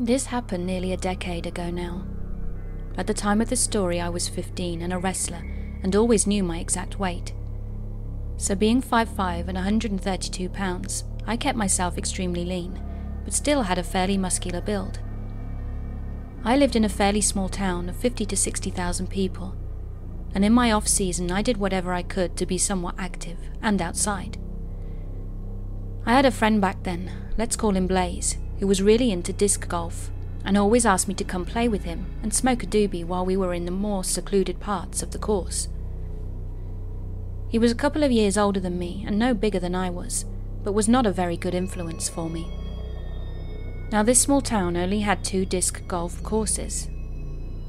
This happened nearly a decade ago now. At the time of the story I was 15 and a wrestler and always knew my exact weight. So being 5'5" and 132 pounds, I kept myself extremely lean, but still had a fairly muscular build. I lived in a fairly small town of 50 to 60,000 people, and in my off-season I did whatever I could to be somewhat active and outside. I had a friend back then, let's call him Blaze, who was really into disc golf and always asked me to come play with him and smoke a doobie while we were in the more secluded parts of the course. He was a couple of years older than me and no bigger than I was, but was not a very good influence for me. Now this small town only had 2 disc golf courses,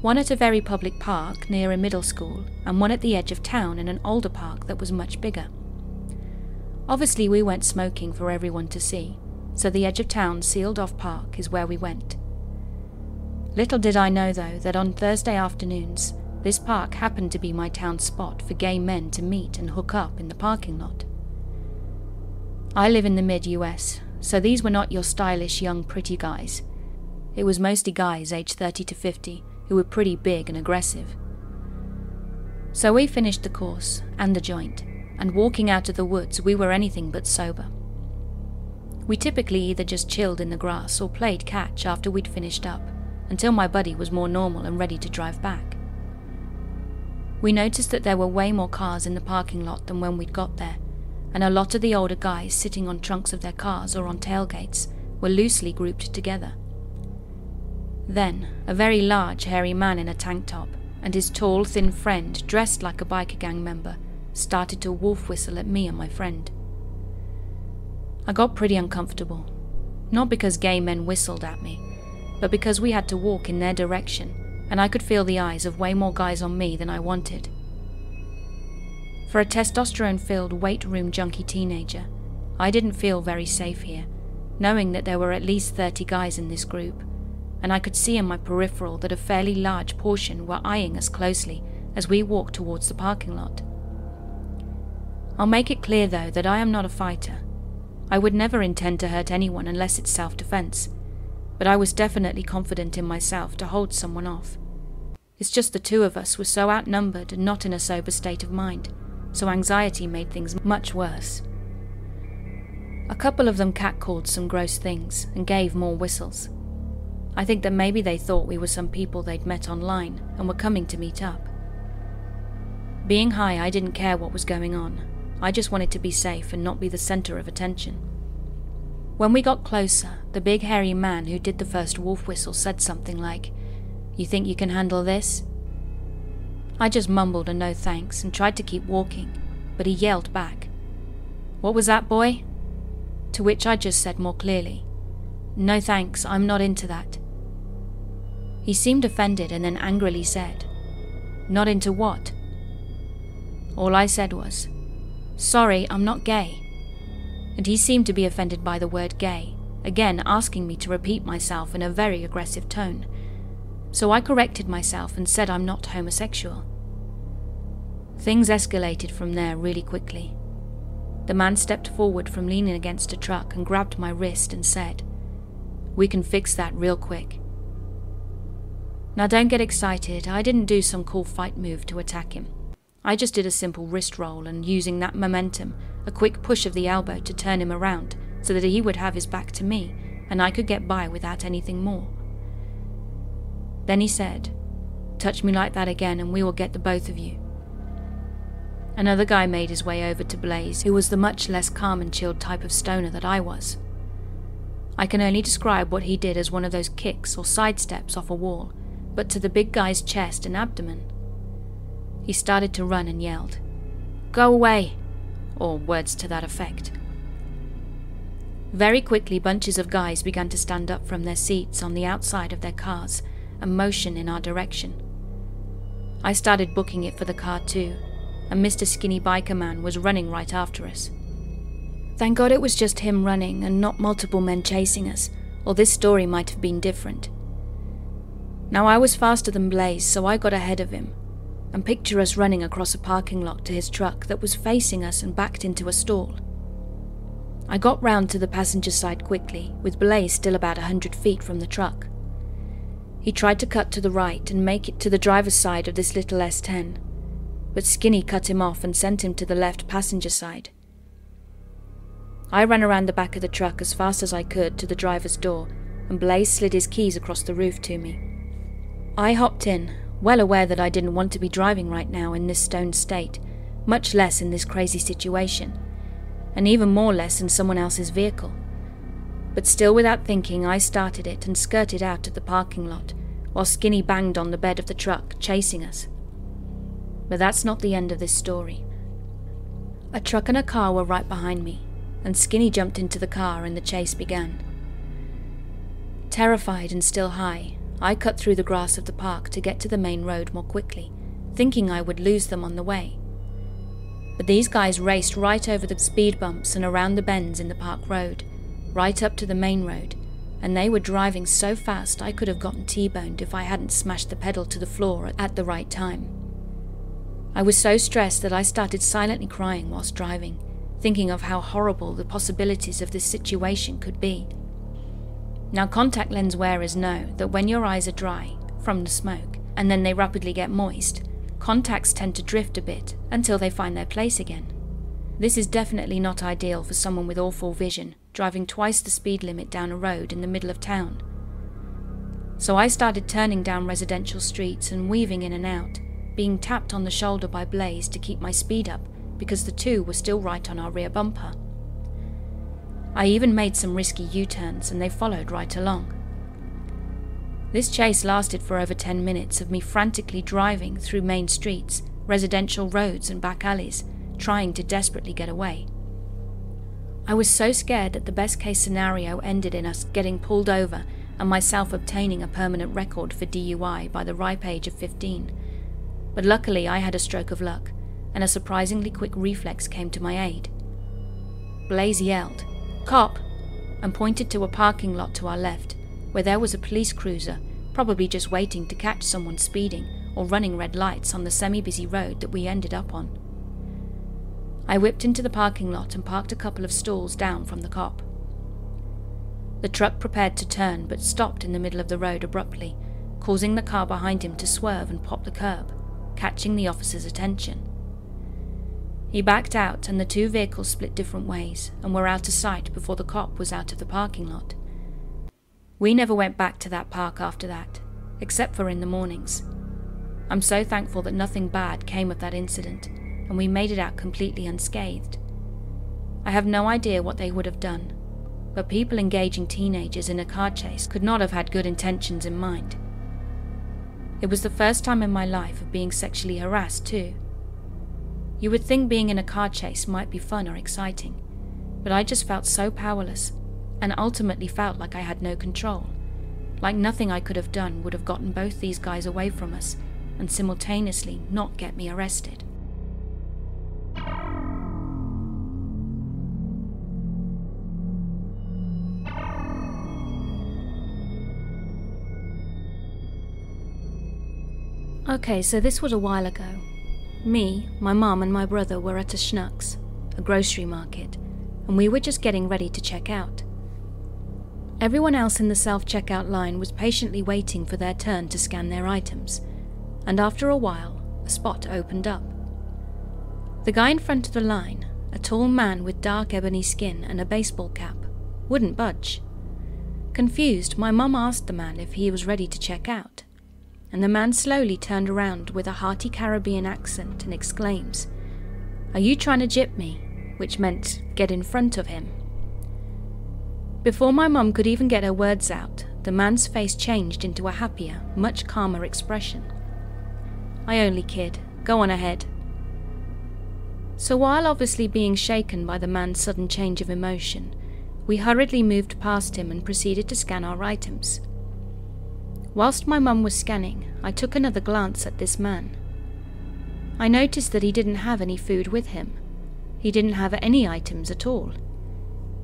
one at a very public park near a middle school and one at the edge of town in an older park that was much bigger. Obviously we went smoking for everyone to see, so the edge of town sealed off park is where we went. Little did I know though that on Thursday afternoons, this park happened to be my town spot for gay men to meet and hook up in the parking lot. I live in the mid-US, so these were not your stylish young pretty guys. It was mostly guys aged 30 to 50 who were pretty big and aggressive. So we finished the course and the joint, and walking out of the woods we were anything but sober. We typically either just chilled in the grass or played catch after we'd finished up, until my buddy was more normal and ready to drive back. We noticed that there were way more cars in the parking lot than when we'd got there, and a lot of the older guys sitting on trunks of their cars or on tailgates were loosely grouped together. Then, a very large, hairy man in a tank top and his tall, thin friend, dressed like a biker gang member, started to wolf whistle at me and my friend. I got pretty uncomfortable, not because gay men whistled at me, but because we had to walk in their direction, and I could feel the eyes of way more guys on me than I wanted. For a testosterone-filled weight room junkie teenager, I didn't feel very safe here, knowing that there were at least 30 guys in this group, and I could see in my peripheral that a fairly large portion were eyeing us closely as we walked towards the parking lot. I'll make it clear though that I am not a fighter. I would never intend to hurt anyone unless it's self-defense, but I was definitely confident in myself to hold someone off. It's just the 2 of us were so outnumbered and not in a sober state of mind, so anxiety made things much worse. A couple of them catcalled some gross things and gave more whistles. I think that maybe they thought we were some people they'd met online and were coming to meet up. Being high, I didn't care what was going on. I just wanted to be safe and not be the center of attention. When we got closer, the big hairy man who did the first wolf whistle said something like, "You think you can handle this?" I just mumbled a no thanks and tried to keep walking, but he yelled back, "What was that, boy?" To which I just said more clearly, "No thanks, I'm not into that." He seemed offended and then angrily said, "Not into what?" All I said was, "Sorry, I'm not gay." And he seemed to be offended by the word gay, again asking me to repeat myself in a very aggressive tone. So I corrected myself and said I'm not homosexual. Things escalated from there really quickly. The man stepped forward from leaning against a truck and grabbed my wrist and said, "We can fix that real quick." Now don't get excited, I didn't do some cool fight move to attack him. I just did a simple wrist roll and using that momentum, a quick push of the elbow to turn him around so that he would have his back to me and I could get by without anything more. Then he said, "Touch me like that again and we will get the both of you." Another guy made his way over to Blaze, who was the much less calm and chilled type of stoner that I was. I can only describe what he did as one of those kicks or sidesteps off a wall, but to the big guy's chest and abdomen. He started to run and yelled, "Go away!" or words to that effect. Very quickly bunches of guys began to stand up from their seats on the outside of their cars and motion in our direction. I started booking it for the car too, and Mr. Skinny Biker Man was running right after us. Thank God it was just him running and not multiple men chasing us, or this story might have been different. Now I was faster than Blaze, so I got ahead of him, and picture us running across a parking lot to his truck that was facing us and backed into a stall. I got round to the passenger side quickly, with Blaze still about 100 feet from the truck, He tried to cut to the right and make it to the driver's side of this little S10, but Skinny cut him off and sent him to the left passenger side. I ran around the back of the truck as fast as I could to the driver's door, and Blaze slid his keys across the roof to me. I hopped in, well aware that I didn't want to be driving right now in this stoned state, much less in this crazy situation, and even more less in someone else's vehicle. But still without thinking, I started it and skirted out of the parking lot, while Skinny banged on the bed of the truck, chasing us. But that's not the end of this story. A truck and a car were right behind me, and Skinny jumped into the car and the chase began. Terrified and still high, I cut through the grass of the park to get to the main road more quickly, thinking I would lose them on the way. But these guys raced right over the speed bumps and around the bends in the park road, right up to the main road, and they were driving so fast I could have gotten T-boned if I hadn't smashed the pedal to the floor at the right time. I was so stressed that I started silently crying whilst driving, thinking of how horrible the possibilities of this situation could be. Now, contact lens wearers know that when your eyes are dry from the smoke, and then they rapidly get moist, contacts tend to drift a bit until they find their place again. This is definitely not ideal for someone with awful vision, driving twice the speed limit down a road in the middle of town. So I started turning down residential streets and weaving in and out, being tapped on the shoulder by Blaze to keep my speed up because the two were still right on our rear bumper. I even made some risky U-turns and they followed right along. This chase lasted for over 10 minutes of me frantically driving through main streets, residential roads and back alleys, trying to desperately get away. I was so scared that the best case scenario ended in us getting pulled over and myself obtaining a permanent record for DUI by the ripe age of 15. But luckily I had a stroke of luck, and a surprisingly quick reflex came to my aid. Blaze yelled, "Cop!" and pointed to a parking lot to our left, where there was a police cruiser, probably just waiting to catch someone speeding or running red lights on the semi-busy road that we ended up on. I whipped into the parking lot and parked a couple of stalls down from the cop. The truck prepared to turn but stopped in the middle of the road abruptly, causing the car behind him to swerve and pop the curb, catching the officer's attention. He backed out and the two vehicles split different ways and were out of sight before the cop was out of the parking lot. We never went back to that park after that, except for in the mornings. I'm so thankful that nothing bad came of that incident, and we made it out completely unscathed. I have no idea what they would have done, but people engaging teenagers in a car chase could not have had good intentions in mind. It was the first time in my life of being sexually harassed too. You would think being in a car chase might be fun or exciting, but I just felt so powerless, and ultimately felt like I had no control, like nothing I could have done would have gotten both these guys away from us and simultaneously not get me arrested. Okay, so this was a while ago. Me, my mum and my brother were at a Schnucks, a grocery market, and we were just getting ready to check out. Everyone else in the self-checkout line was patiently waiting for their turn to scan their items, and after a while, a spot opened up. The guy in front of the line, a tall man with dark ebony skin and a baseball cap, wouldn't budge. Confused, my mum asked the man if he was ready to check out, and the man slowly turned around with a hearty Caribbean accent and exclaims, "Are you trying to gyp me?" which meant get in front of him. Before my mum could even get her words out, the man's face changed into a happier, much calmer expression. "I only kid. Go on ahead." So while obviously being shaken by the man's sudden change of emotion, we hurriedly moved past him and proceeded to scan our items. Whilst my mum was scanning, I took another glance at this man. I noticed that he didn't have any food with him. He didn't have any items at all.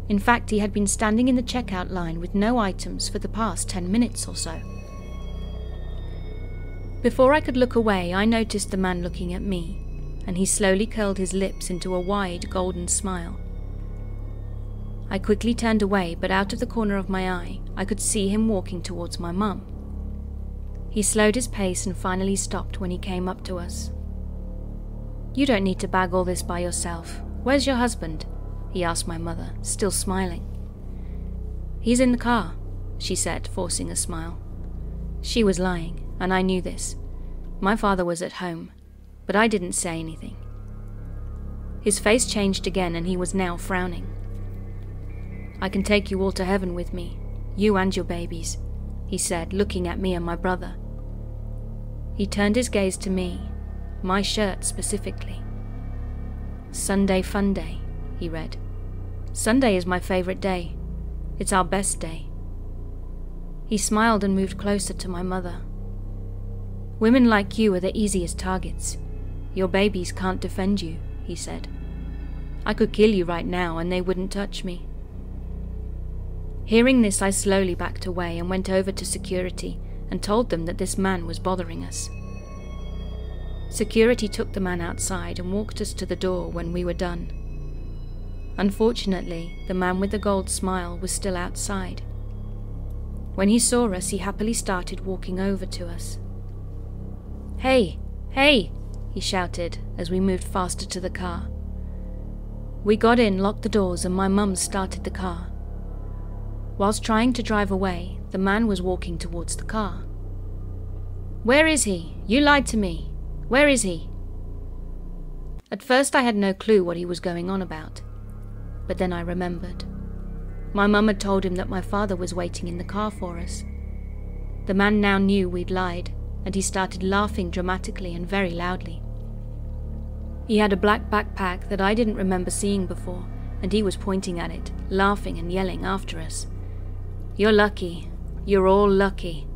In fact, he had been standing in the checkout line with no items for the past 10 minutes or so. Before I could look away, I noticed the man looking at me, and he slowly curled his lips into a wide, golden smile. I quickly turned away, but out of the corner of my eye, I could see him walking towards my mum. He slowed his pace and finally stopped when he came up to us. "You don't need to bag all this by yourself. Where's your husband?" he asked my mother, still smiling. "He's in the car," she said, forcing a smile. She was lying, and I knew this. My father was at home, but I didn't say anything. His face changed again and he was now frowning. "I can take you all to heaven with me, you and your babies," he said, looking at me and my brother. He turned his gaze to me, my shirt specifically. "Sunday Funday," he read. "Sunday is my favorite day. It's our best day." He smiled and moved closer to my mother. "Women like you are the easiest targets. Your babies can't defend you," he said. "I could kill you right now and they wouldn't touch me." Hearing this, I slowly backed away and went over to security and told them that this man was bothering us. Security took the man outside and walked us to the door when we were done. Unfortunately, the man with the gold smile was still outside. When he saw us, he happily started walking over to us. "Hey, hey!" he shouted as we moved faster to the car. We got in, locked the doors, and my mum started the car. Whilst trying to drive away, the man was walking towards the car. "Where is he? You lied to me. Where is he?" At first I had no clue what he was going on about, but then I remembered. My mum had told him that my father was waiting in the car for us. The man now knew we'd lied, and he started laughing dramatically and very loudly. He had a black backpack that I didn't remember seeing before, and he was pointing at it, laughing and yelling after us. "You're lucky. You're all lucky.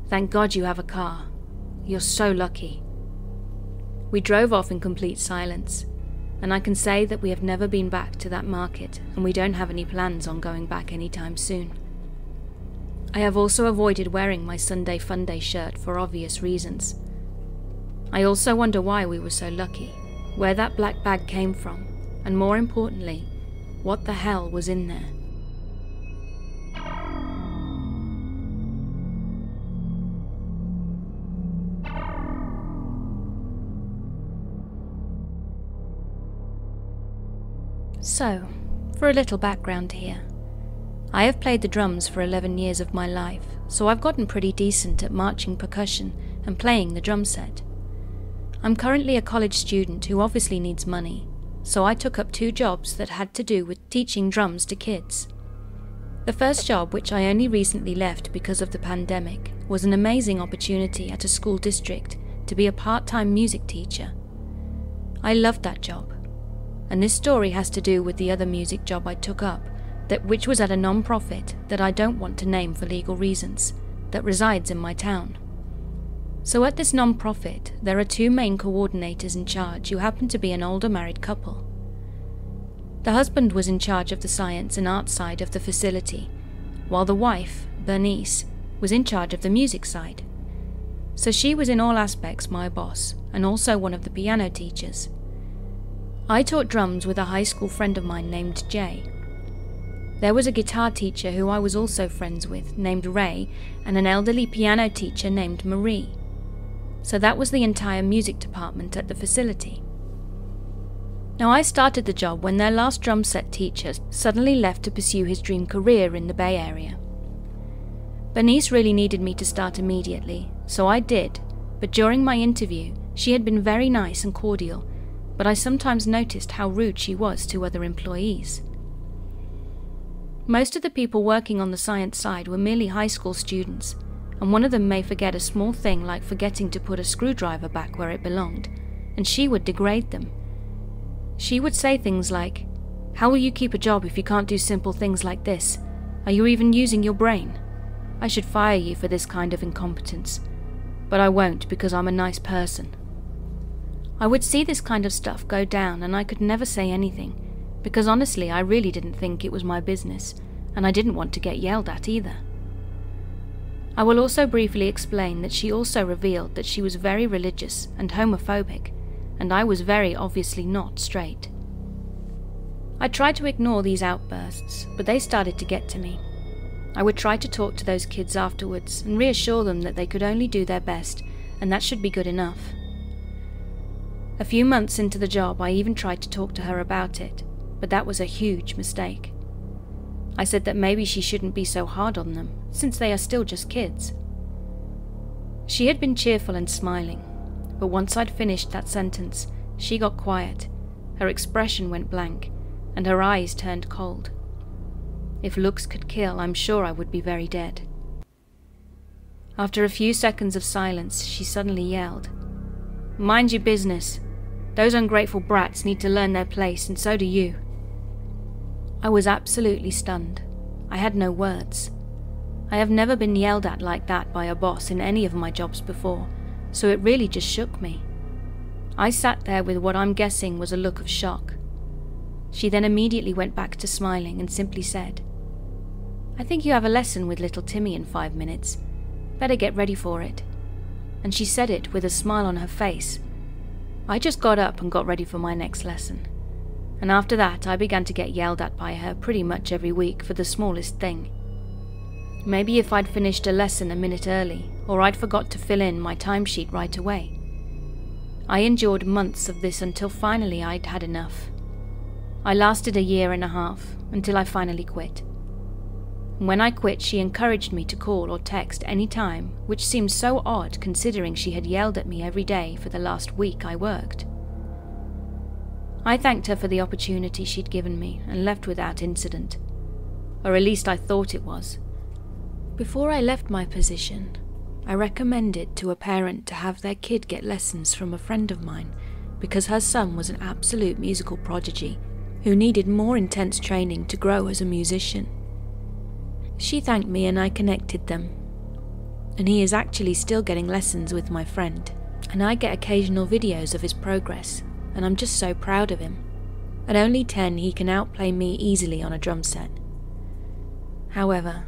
Thank God you have a car. You're so lucky." We drove off in complete silence, and I can say that we have never been back to that market, and we don't have any plans on going back anytime soon. I have also avoided wearing my Sunday Funday shirt for obvious reasons. I also wonder why we were so lucky, where that black bag came from, and more importantly, what the hell was in there. So, for a little background here. I have played the drums for 11 years of my life, so I've gotten pretty decent at marching percussion and playing the drum set. I'm currently a college student who obviously needs money, so I took up 2 jobs that had to do with teaching drums to kids. The first job, which I only recently left because of the pandemic, was an amazing opportunity at a school district to be a part-time music teacher. I loved that job, and this story has to do with the other music job I took up, which was at a non-profit that I don't want to name for legal reasons, that resides in my town. So at this non-profit, there are 2 main coordinators in charge who happen to be an older married couple. The husband was in charge of the science and art side of the facility, while the wife, Bernice, was in charge of the music side. So she was in all aspects my boss, and also one of the piano teachers. I taught drums with a high school friend of mine named Jay. There was a guitar teacher who I was also friends with, named Ray, and an elderly piano teacher named Marie. So that was the entire music department at the facility. Now I started the job when their last drum set teacher suddenly left to pursue his dream career in the Bay Area. Bernice really needed me to start immediately, so I did, but during my interview, she had been very nice and cordial, but I sometimes noticed how rude she was to other employees. Most of the people working on the science side were merely high school students, and one of them may forget a small thing like forgetting to put a screwdriver back where it belonged, and she would degrade them. She would say things like, "How will you keep a job if you can't do simple things like this? Are you even using your brain? I should fire you for this kind of incompetence, but I won't because I'm a nice person." I would see this kind of stuff go down and I could never say anything, because honestly I really didn't think it was my business, and I didn't want to get yelled at either. I will also briefly explain that she also revealed that she was very religious and homophobic, and I was very obviously not straight. I tried to ignore these outbursts, but they started to get to me. I would try to talk to those kids afterwards and reassure them that they could only do their best, and that should be good enough. A few months into the job, I even tried to talk to her about it, but that was a huge mistake. I said that maybe she shouldn't be so hard on them, since they are still just kids. She had been cheerful and smiling, but once I'd finished that sentence, she got quiet, her expression went blank, and her eyes turned cold. If looks could kill, I'm sure I would be very dead. After a few seconds of silence, she suddenly yelled, "Mind your business. Those ungrateful brats need to learn their place, and so do you." I was absolutely stunned. I had no words. I have never been yelled at like that by a boss in any of my jobs before, so it really just shook me. I sat there with what I'm guessing was a look of shock. She then immediately went back to smiling and simply said, "I think you have a lesson with little Timmy in 5 minutes. Better get ready for it." And she said it with a smile on her face. I just got up and got ready for my next lesson. And after that, I began to get yelled at by her pretty much every week for the smallest thing. Maybe if I'd finished a lesson a minute early, or I'd forgot to fill in my timesheet right away. I endured months of this until finally I'd had enough. I lasted a 1.5 years until I finally quit. When I quit, she encouraged me to call or text any time, which seemed so odd considering she had yelled at me every day for the last week I worked. I thanked her for the opportunity she'd given me and left without incident. Or at least I thought it was. Before I left my position, I recommended to a parent to have their kid get lessons from a friend of mine because her son was an absolute musical prodigy who needed more intense training to grow as a musician. She thanked me and I connected them. And he is actually still getting lessons with my friend, and I get occasional videos of his progress, and I'm just so proud of him. At only 10, he can outplay me easily on a drum set. However,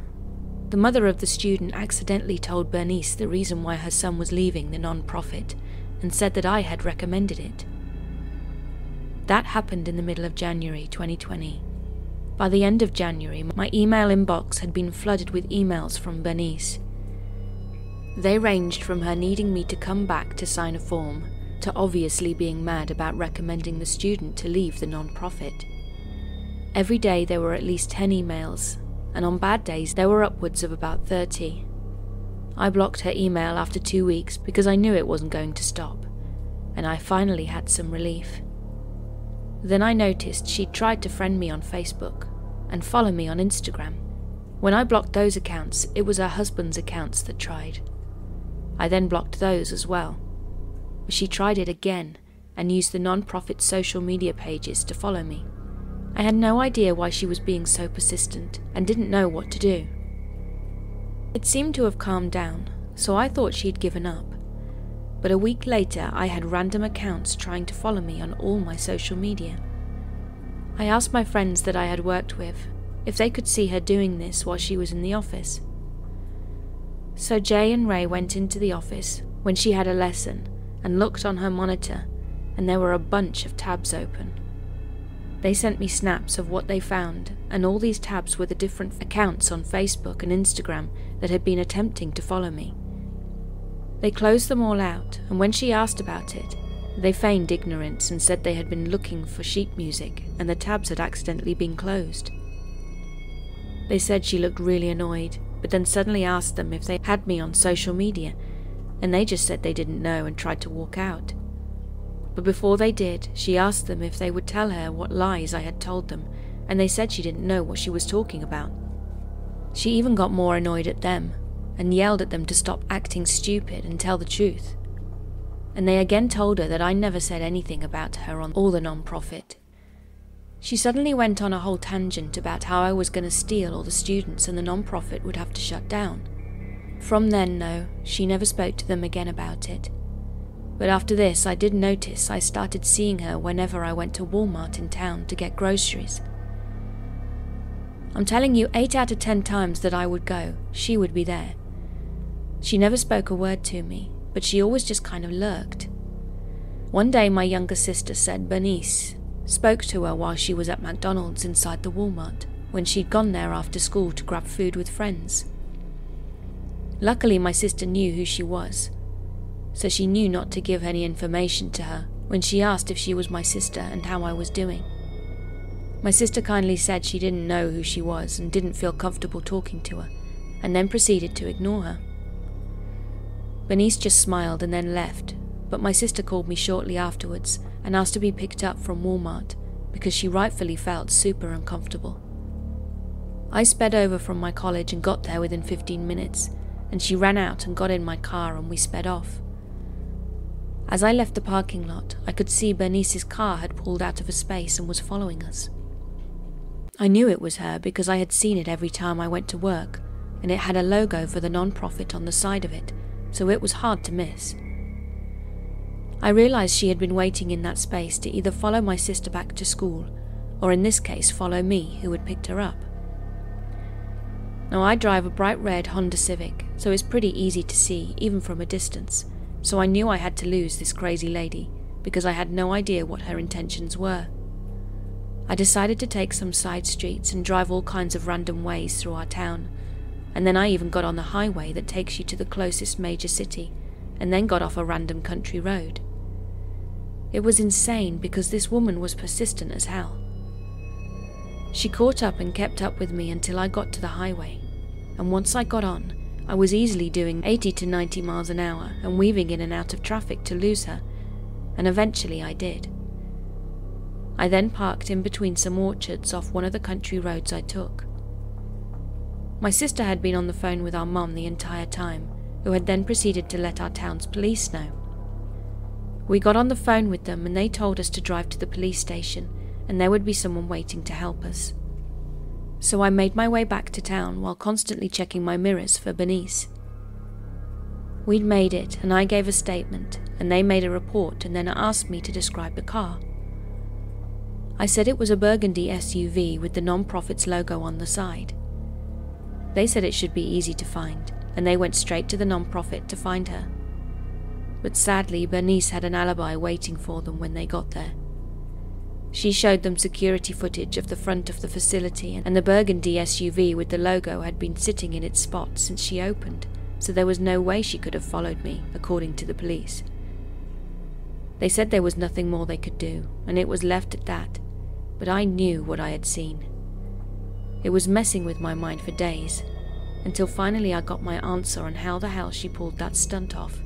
the mother of the student accidentally told Bernice the reason why her son was leaving the non-profit and said that I had recommended it. That happened in the middle of January 2020. By the end of January, my email inbox had been flooded with emails from Bernice. They ranged from her needing me to come back to sign a form, to obviously being mad about recommending the student to leave the non-profit. Every day there were at least 10 emails, and on bad days there were upwards of about 30. I blocked her email after 2 weeks because I knew it wasn't going to stop, and I finally had some relief. Then I noticed she'd tried to friend me on Facebook and follow me on Instagram. When I blocked those accounts, it was her husband's accounts that tried. I then blocked those as well. But she tried it again and used the non-profit social media pages to follow me. I had no idea why she was being so persistent and didn't know what to do. It seemed to have calmed down, so I thought she'd given up. But a week later, I had random accounts trying to follow me on all my social media. I asked my friends that I had worked with if they could see her doing this while she was in the office. So Jay and Ray went into the office when she had a lesson and looked on her monitor, and there were a bunch of tabs open. They sent me snaps of what they found, and all these tabs were the different accounts on Facebook and Instagram that had been attempting to follow me. They closed them all out, and when she asked about it, they feigned ignorance and said they had been looking for sheet music and the tabs had accidentally been closed. They said she looked really annoyed, but then suddenly asked them if they had me on social media, and they just said they didn't know and tried to walk out. But before they did, she asked them if they would tell her what lies I had told them, and they said she didn't know what she was talking about. She even got more annoyed at them, and yelled at them to stop acting stupid and tell the truth. And they again told her that I never said anything about her on all the non-profit. She suddenly went on a whole tangent about how I was going to steal all the students and the non-profit would have to shut down. From then, though, she never spoke to them again about it. But after this, I did notice I started seeing her whenever I went to Walmart in town to get groceries. I'm telling you, 8 out of 10 times that I would go, she would be there. She never spoke a word to me, but she always just kind of lurked. One day my younger sister said Bernice spoke to her while she was at McDonald's inside the Walmart. when she'd gone there after school to grab food with friends. Luckily, my sister knew who she was, so she knew not to give any information to her when she asked if she was my sister and how I was doing. My sister kindly said she didn't know who she was and didn't feel comfortable talking to her, and then proceeded to ignore her. Bernice just smiled and then left, but my sister called me shortly afterwards and asked to be picked up from Walmart because she rightfully felt super uncomfortable. I sped over from my college and got there within 15 minutes, and she ran out and got in my car and we sped off. As I left the parking lot, I could see Bernice's car had pulled out of a space and was following us. I knew it was her because I had seen it every time I went to work, and it had a logo for the non-profit on the side of it, so it was hard to miss. I realized she had been waiting in that space to either follow my sister back to school, or in this case follow me, who had picked her up. Now I drive a bright red Honda Civic, so it's pretty easy to see, even from a distance, so I knew I had to lose this crazy lady, because I had no idea what her intentions were. I decided to take some side streets and drive all kinds of random ways through our town, and then I even got on the highway that takes you to the closest major city, and then got off a random country road. It was insane because this woman was persistent as hell. She caught up and kept up with me until I got to the highway, and once I got on, I was easily doing 80 to 90 miles an hour and weaving in and out of traffic to lose her, and eventually I did. I then parked in between some orchards off one of the country roads I took. My sister had been on the phone with our mum the entire time, who had then proceeded to let our town's police know. We got on the phone with them and they told us to drive to the police station and there would be someone waiting to help us. So I made my way back to town while constantly checking my mirrors for Bernice. We'd made it and I gave a statement and they made a report and then asked me to describe the car. I said it was a burgundy SUV with the non-profit's logo on the side. They said it should be easy to find, and they went straight to the non-profit to find her. But sadly, Bernice had an alibi waiting for them when they got there. She showed them security footage of the front of the facility, and the burgundy SUV with the logo had been sitting in its spot since she opened, so there was no way she could have followed me, according to the police. They said there was nothing more they could do, and it was left at that, but I knew what I had seen. It was messing with my mind for days, until finally I got my answer on how the hell she pulled that stunt off.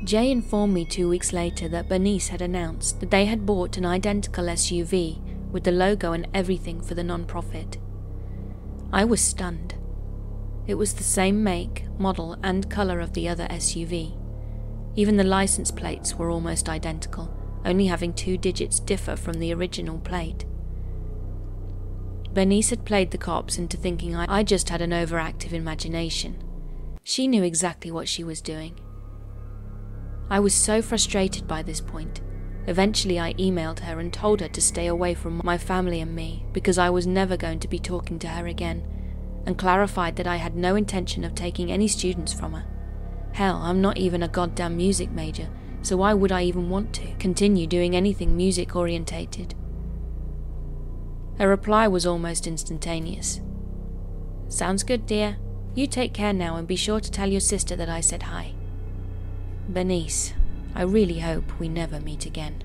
Jay informed me 2 weeks later that Bernice had announced that they had bought an identical SUV with the logo and everything for the non-profit. I was stunned. It was the same make, model and colour of the other SUV. Even the license plates were almost identical, only having 2 digits differ from the original plate. Bernice had played the cops into thinking I just had an overactive imagination. She knew exactly what she was doing. I was so frustrated by this point. Eventually I emailed her and told her to stay away from my family and me because I was never going to be talking to her again, and clarified that I had no intention of taking any students from her. Hell, I'm not even a goddamn music major, so why would I even want to continue doing anything music orientated? Her reply was almost instantaneous. "Sounds good, dear. You take care now and be sure to tell your sister that I said hi. Bernice, I really hope we never meet again."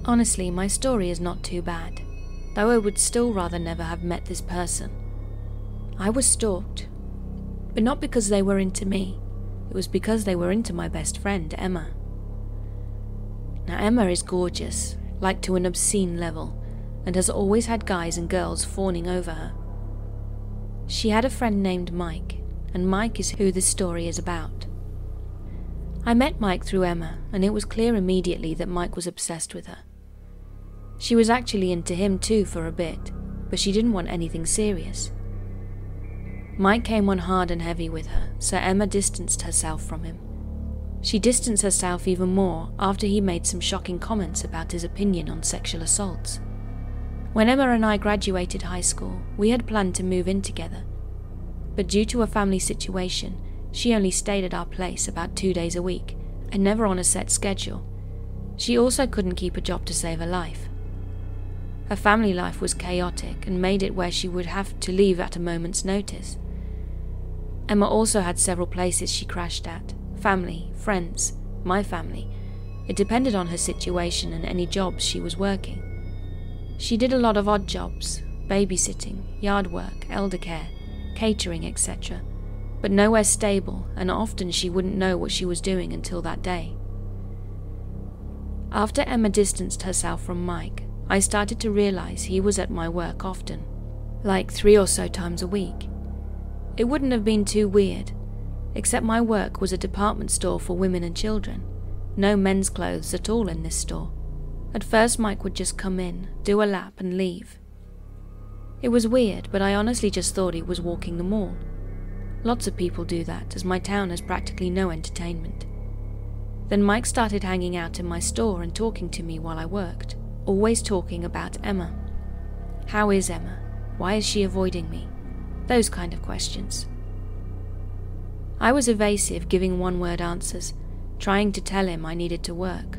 Honestly, my story is not too bad, though I would still rather never have met this person. I was stalked, but not because they were into me. It was because they were into my best friend, Emma. Now, Emma is gorgeous, like to an obscene level, and has always had guys and girls fawning over her. She had a friend named Mike, and Mike is who this story is about. I met Mike through Emma, and it was clear immediately that Mike was obsessed with her. She was actually into him too for a bit, but she didn't want anything serious. Mike came on hard and heavy with her, so Emma distanced herself from him. She distanced herself even more after he made some shocking comments about his opinion on sexual assaults. When Emma and I graduated high school, we had planned to move in together, but due to a family situation, she only stayed at our place about 2 days a week and never on a set schedule. She also couldn't keep a job to save her life. Her family life was chaotic and made it where she would have to leave at a moment's notice. Emma also had several places she crashed at: family, friends, my family. It depended on her situation and any jobs she was working. She did a lot of odd jobs: babysitting, yard work, elder care, catering, etc., but nowhere stable, and often she wouldn't know what she was doing until that day. After Emma distanced herself from Mike, I started to realize he was at my work often, like 3 or so times a week. It wouldn't have been too weird, except my work was a department store for women and children. No men's clothes at all in this store. At first Mike would just come in, do a lap and leave. It was weird, but I honestly just thought he was walking the mall. Lots of people do that, as my town has practically no entertainment. Then Mike started hanging out in my store and talking to me while I worked, always talking about Emma. How is Emma? Why is she avoiding me? Those kind of questions. I was evasive, giving one-word answers, trying to tell him I needed to work.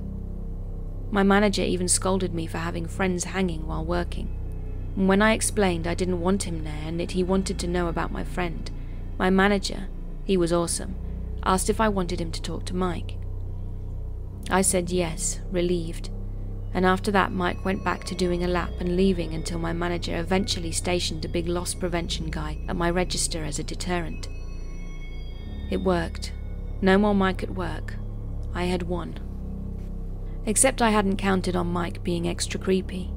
My manager even scolded me for having friends hanging while working. And when I explained I didn't want him there and that he wanted to know about my friend, my manager, he was awesome, asked if I wanted him to talk to Mike. I said yes, relieved, and after that Mike went back to doing a lap and leaving until my manager eventually stationed a big loss prevention guy at my register as a deterrent. It worked. No more Mike at work. I had won. Except I hadn't counted on Mike being extra creepy.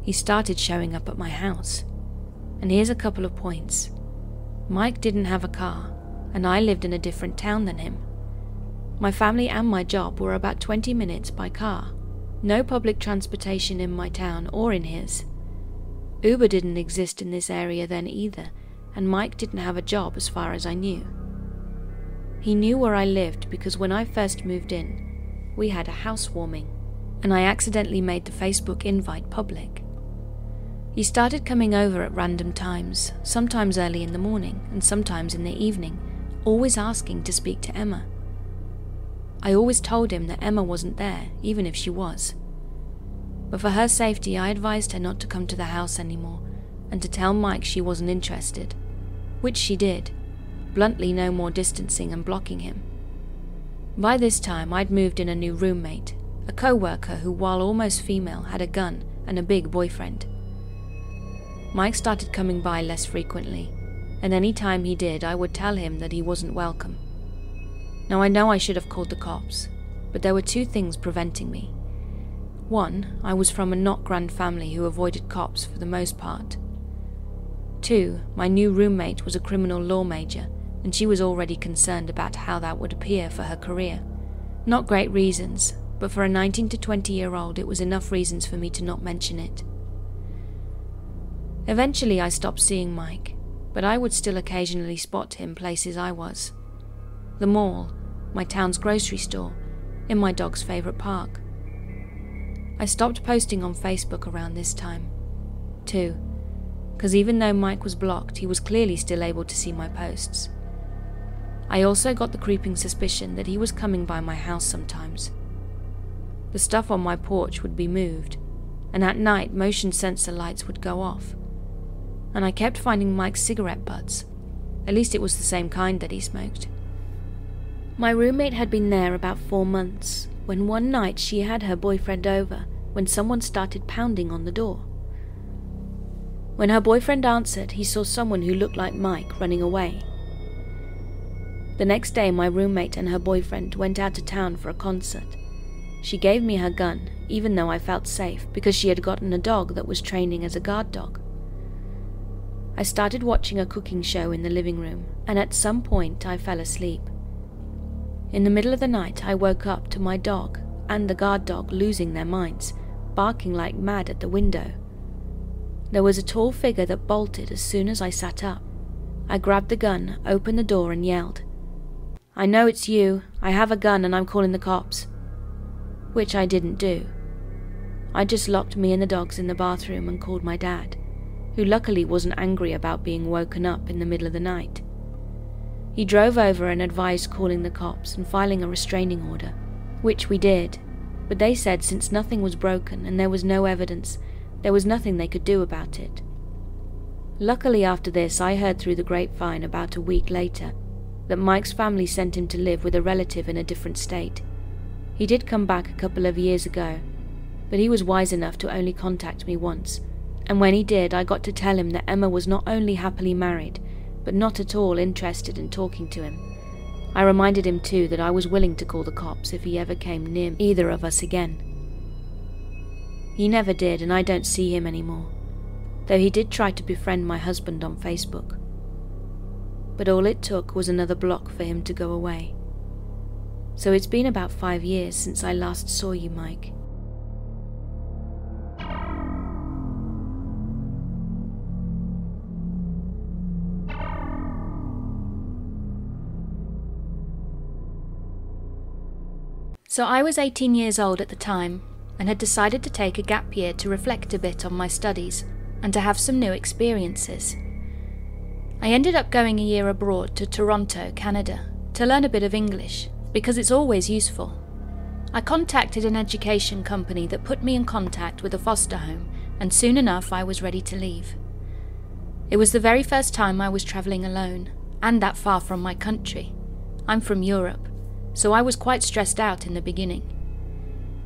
He started showing up at my house. And here's a couple of points. Mike didn't have a car, and I lived in a different town than him. My family and my job were about 20 minutes by car. No public transportation in my town or in his. Uber didn't exist in this area then either, and Mike didn't have a job as far as I knew. He knew where I lived because when I first moved in, we had a housewarming, and I accidentally made the Facebook invite public. He started coming over at random times, sometimes early in the morning and sometimes in the evening, always asking to speak to Emma. I always told him that Emma wasn't there, even if she was. But for her safety, I advised her not to come to the house anymore and to tell Mike she wasn't interested, which she did, bluntly no more distancing and blocking him. By this time, I'd moved in a new roommate, a co-worker who, while almost female, had a gun and a big boyfriend. Mike started coming by less frequently, and any time he did, I would tell him that he wasn't welcome. Now I know I should have called the cops, but there were 2 things preventing me. 1, I was from a not grand family who avoided cops for the most part. 2, my new roommate was a criminal law major, and she was already concerned about how that would appear for her career. Not great reasons, but for a 19 to 20-year-old it was enough reasons for me to not mention it. Eventually I stopped seeing Mike, but I would still occasionally spot him places I was. The mall, my town's grocery store, in my dog's favourite park. I stopped posting on Facebook around this time, too, because even though Mike was blocked, he was clearly still able to see my posts. I also got the creeping suspicion that he was coming by my house sometimes. The stuff on my porch would be moved, and at night motion sensor lights would go off. And I kept finding Mike's cigarette butts. At least it was the same kind that he smoked. My roommate had been there about 4 months, when one night she had her boyfriend over when someone started pounding on the door. When her boyfriend answered, he saw someone who looked like Mike running away. The next day, my roommate and her boyfriend went out of town for a concert. She gave me her gun, even though I felt safe, because she had gotten a dog that was training as a guard dog. I started watching a cooking show in the living room, and at some point I fell asleep. In the middle of the night, I woke up to my dog and the guard dog losing their minds, barking like mad at the window. There was a tall figure that bolted as soon as I sat up. I grabbed the gun, opened the door and yelled, "I know it's you. I have a gun and I'm calling the cops." Which I didn't do. I just locked me and the dogs in the bathroom and called my dad, who luckily wasn't angry about being woken up in the middle of the night. He drove over and advised calling the cops and filing a restraining order, which we did, but they said since nothing was broken and there was no evidence, there was nothing they could do about it. Luckily after this, I heard through the grapevine about a week later that Mike's family sent him to live with a relative in a different state. He did come back a couple of years ago, but he was wise enough to only contact me once, and when he did, I got to tell him that Emma was not only happily married, but not at all interested in talking to him. I reminded him too that I was willing to call the cops if he ever came near either of us again. He never did, and I don't see him anymore, though he did try to befriend my husband on Facebook. But all it took was another block for him to go away. So it's been about 5 years since I last saw you, Mike. So I was 18 years old at the time and had decided to take a gap year to reflect a bit on my studies and to have some new experiences. I ended up going a year abroad to Toronto, Canada, to learn a bit of English, because it's always useful. I contacted an education company that put me in contact with a foster home, and soon enough I was ready to leave. It was the very first time I was travelling alone, and that far from my country. I'm from Europe, so I was quite stressed out in the beginning.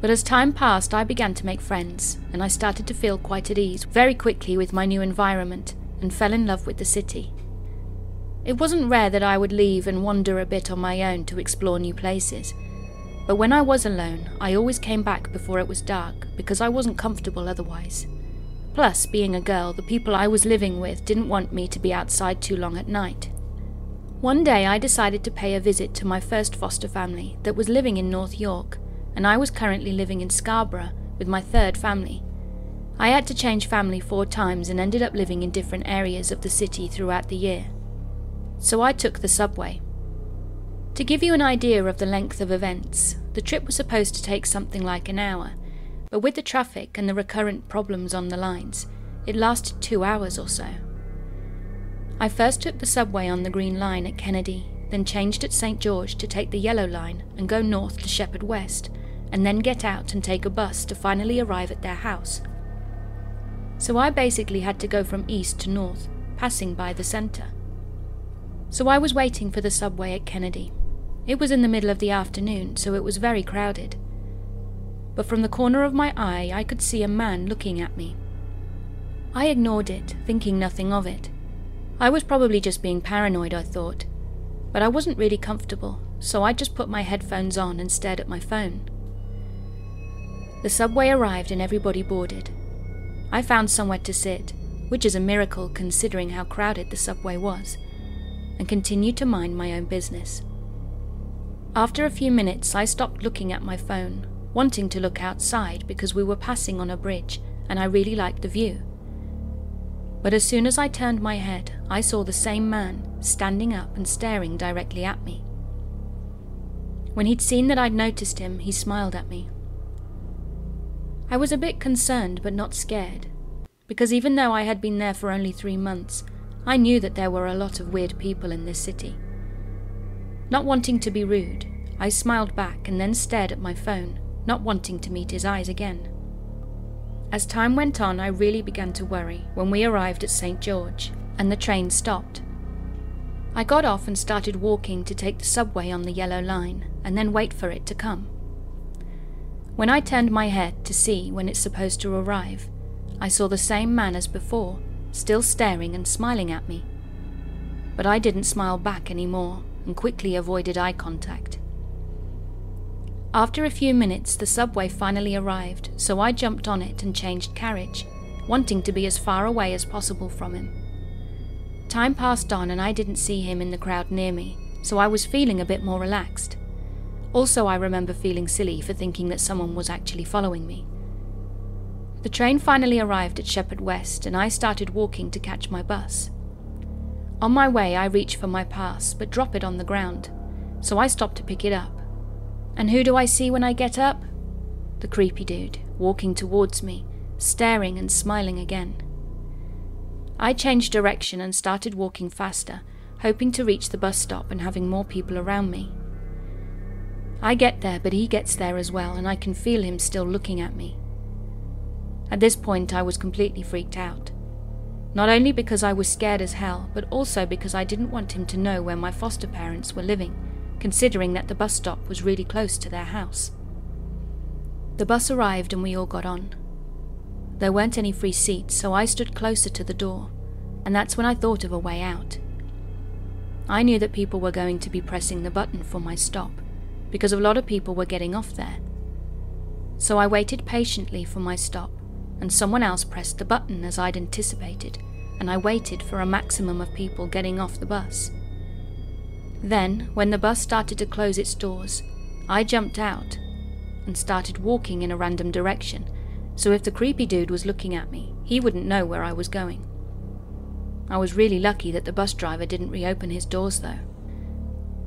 But as time passed, I began to make friends, and I started to feel quite at ease very quickly with my new environment, and fell in love with the city. It wasn't rare that I would leave and wander a bit on my own to explore new places, but when I was alone, I always came back before it was dark, because I wasn't comfortable otherwise. Plus, being a girl, the people I was living with didn't want me to be outside too long at night. One day I decided to pay a visit to my first foster family that was living in North York, and I was currently living in Scarborough with my third family. I had to change family 4 times and ended up living in different areas of the city throughout the year. So I took the subway. To give you an idea of the length of events, the trip was supposed to take something like an hour, but with the traffic and the recurrent problems on the lines, it lasted 2 hours or so. I first took the subway on the Green Line at Kennedy, then changed at St. George to take the Yellow Line and go north to Shepherd West, and then get out and take a bus to finally arrive at their house. So I basically had to go from east to north, passing by the centre. So I was waiting for the subway at Kennedy. It was in the middle of the afternoon, so it was very crowded. But from the corner of my eye, I could see a man looking at me. I ignored it, thinking nothing of it. I was probably just being paranoid, I thought. But I wasn't really comfortable, so I just put my headphones on and stared at my phone. The subway arrived and everybody boarded. I found somewhere to sit, which is a miracle considering how crowded the subway was, and continued to mind my own business. After a few minutes, I stopped looking at my phone, wanting to look outside because we were passing on a bridge and I really liked the view. But as soon as I turned my head, I saw the same man standing up and staring directly at me. When he'd seen that I'd noticed him, he smiled at me. I was a bit concerned but not scared, because even though I had been there for only 3 months, I knew that there were a lot of weird people in this city. Not wanting to be rude, I smiled back and then stared at my phone, not wanting to meet his eyes again. As time went on, I really began to worry when we arrived at St. George and the train stopped. I got off and started walking to take the subway on the Yellow Line and then wait for it to come. When I turned my head to see when it's supposed to arrive, I saw the same man as before, still staring and smiling at me. But I didn't smile back anymore and quickly avoided eye contact. After a few minutes, the subway finally arrived, so I jumped on it and changed carriage, wanting to be as far away as possible from him. Time passed on and I didn't see him in the crowd near me, so I was feeling a bit more relaxed. Also, I remember feeling silly for thinking that someone was actually following me. The train finally arrived at Shepherd West and I started walking to catch my bus. On my way, I reach for my pass but drop it on the ground, so I stop to pick it up. And who do I see when I get up? The creepy dude, walking towards me, staring and smiling again. I changed direction and started walking faster, hoping to reach the bus stop and having more people around me. I get there, but he gets there as well, and I can feel him still looking at me. At this point, I was completely freaked out. Not only because I was scared as hell, but also because I didn't want him to know where my foster parents were living, considering that the bus stop was really close to their house. The bus arrived and we all got on. There weren't any free seats, so I stood closer to the door, and that's when I thought of a way out. I knew that people were going to be pressing the button for my stop, because a lot of people were getting off there. So I waited patiently for my stop, and someone else pressed the button as I'd anticipated, and I waited for a maximum of people getting off the bus. Then, when the bus started to close its doors, I jumped out and started walking in a random direction, so if the creepy dude was looking at me, he wouldn't know where I was going. I was really lucky that the bus driver didn't reopen his doors though.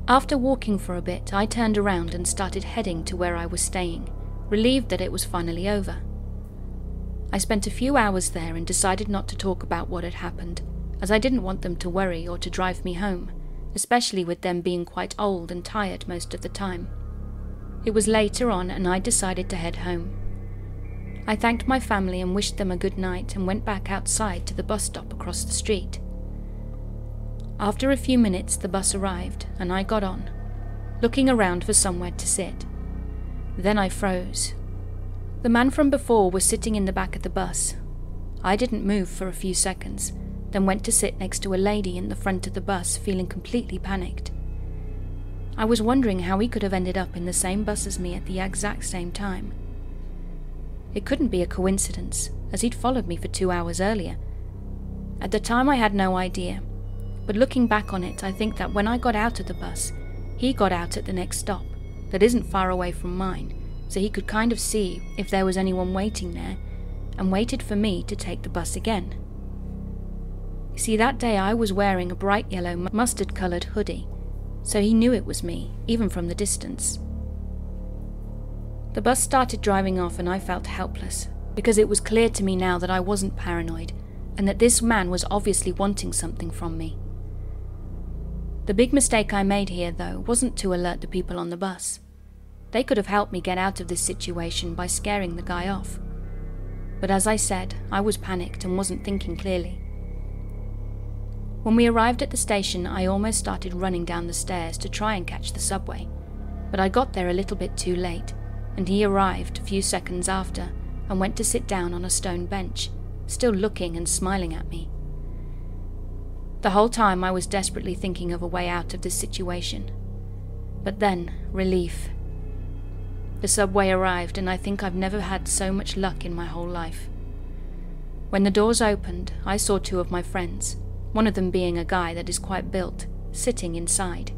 After walking for a bit, I turned around and started heading to where I was staying, relieved that it was finally over. I spent a few hours there and decided not to talk about what had happened, as I didn't want them to worry or to drive me home, especially with them being quite old and tired most of the time. It was later on and I decided to head home. I thanked my family and wished them a good night and went back outside to the bus stop across the street. After a few minutes the bus arrived and I got on, looking around for somewhere to sit. Then I froze. The man from before was sitting in the back of the bus. I didn't move for a few seconds, then went to sit next to a lady in the front of the bus, feeling completely panicked. I was wondering how he could have ended up in the same bus as me at the exact same time. It couldn't be a coincidence, as he'd followed me for 2 hours earlier. At the time I had no idea, but looking back on it, I think that when I got out of the bus, he got out at the next stop, that isn't far away from mine, so he could kind of see if there was anyone waiting there, and waited for me to take the bus again. You see, that day I was wearing a bright yellow mustard-coloured hoodie, so he knew it was me, even from the distance. The bus started driving off and I felt helpless, because it was clear to me now that I wasn't paranoid, and that this man was obviously wanting something from me. The big mistake I made here, though, wasn't to alert the people on the bus. They could have helped me get out of this situation by scaring the guy off. But as I said, I was panicked and wasn't thinking clearly. When we arrived at the station, I almost started running down the stairs to try and catch the subway, but I got there a little bit too late, and he arrived a few seconds after and went to sit down on a stone bench, still looking and smiling at me. The whole time I was desperately thinking of a way out of this situation. But then, relief. The subway arrived and I think I've never had so much luck in my whole life. When the doors opened, I saw 2 of my friends, one of them being a guy that is quite built, sitting inside.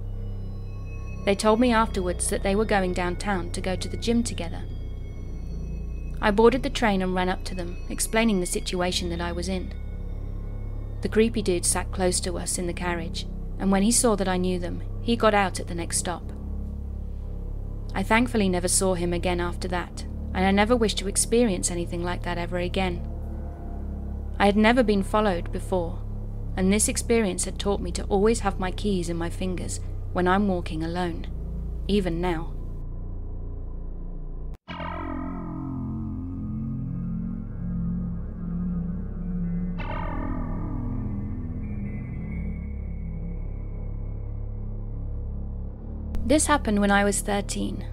They told me afterwards that they were going downtown to go to the gym together. I boarded the train and ran up to them, explaining the situation that I was in. The creepy dude sat close to us in the carriage, and when he saw that I knew them, he got out at the next stop. I thankfully never saw him again after that, and I never wished to experience anything like that ever again. I had never been followed before, and this experience had taught me to always have my keys in my fingers when I'm walking alone, even now. This happened when I was 13.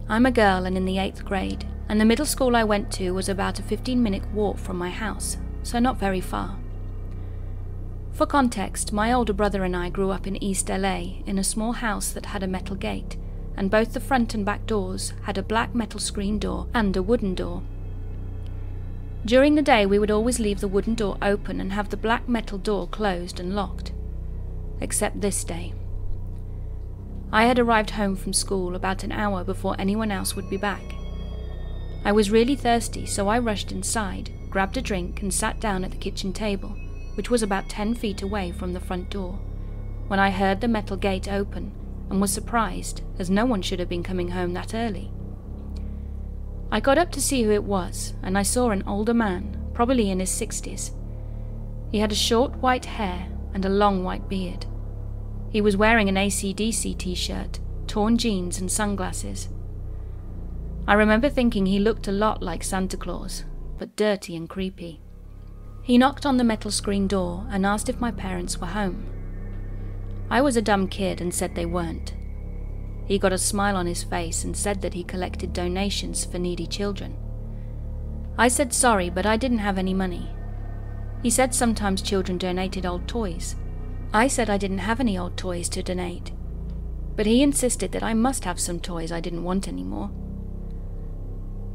I'm a girl and in the 8th grade, and the middle school I went to was about a 15-minute walk from my house, so not very far. For context, my older brother and I grew up in East LA in a small house that had a metal gate, and both the front and back doors had a black metal screen door and a wooden door. During the day we would always leave the wooden door open and have the black metal door closed and locked. Except this day. I had arrived home from school about an hour before anyone else would be back. I was really thirsty, so I rushed inside, grabbed a drink and sat down at the kitchen table, which was about 10 feet away from the front door, when I heard the metal gate open and was surprised, as no one should have been coming home that early. I got up to see who it was, and I saw an older man, probably in his 60s. He had a short white hair and a long white beard. He was wearing an AC/DC t-shirt, torn jeans and sunglasses. I remember thinking he looked a lot like Santa Claus, but dirty and creepy. He knocked on the metal screen door and asked if my parents were home. I was a dumb kid and said they weren't. He got a smile on his face and said that he collected donations for needy children. I said sorry, but I didn't have any money. He said sometimes children donated old toys. I said I didn't have any old toys to donate, but he insisted that I must have some toys I didn't want anymore.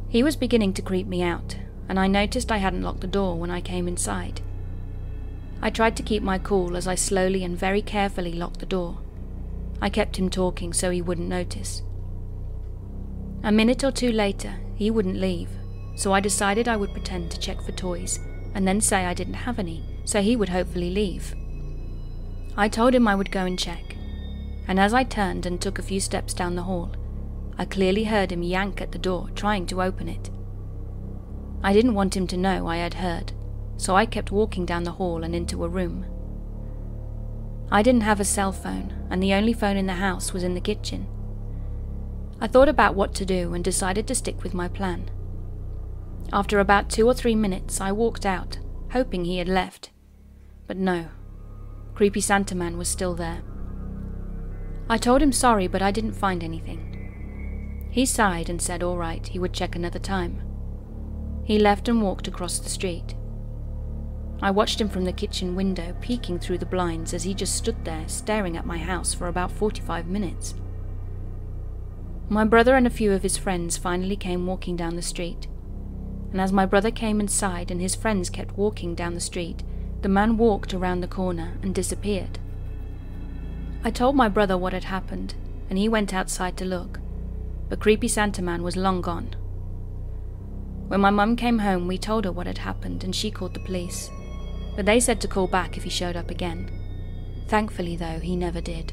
He was beginning to creep me out, and I noticed I hadn't locked the door when I came inside. I tried to keep my cool as I slowly and very carefully locked the door. I kept him talking so he wouldn't notice. A minute or two later, he wouldn't leave, so I decided I would pretend to check for toys and then say I didn't have any, so he would hopefully leave. I told him I would go and check, and as I turned and took a few steps down the hall, I clearly heard him yank at the door, trying to open it. I didn't want him to know I had heard, so I kept walking down the hall and into a room. I didn't have a cell phone, and the only phone in the house was in the kitchen. I thought about what to do and decided to stick with my plan. After about 2 or 3 minutes, I walked out, hoping he had left. But no. Creepy Santa Man was still there. I told him sorry, but I didn't find anything. He sighed and said all right, he would check another time. He left and walked across the street. I watched him from the kitchen window, peeking through the blinds as he just stood there staring at my house for about 45 minutes. My brother and a few of his friends finally came walking down the street, and as my brother came inside and his friends kept walking down the street, the man walked around the corner and disappeared. I told my brother what had happened, and he went outside to look, but Creepy Santa Man was long gone. When my mum came home, we told her what had happened and she called the police, but they said to call back if he showed up again. Thankfully, though, he never did.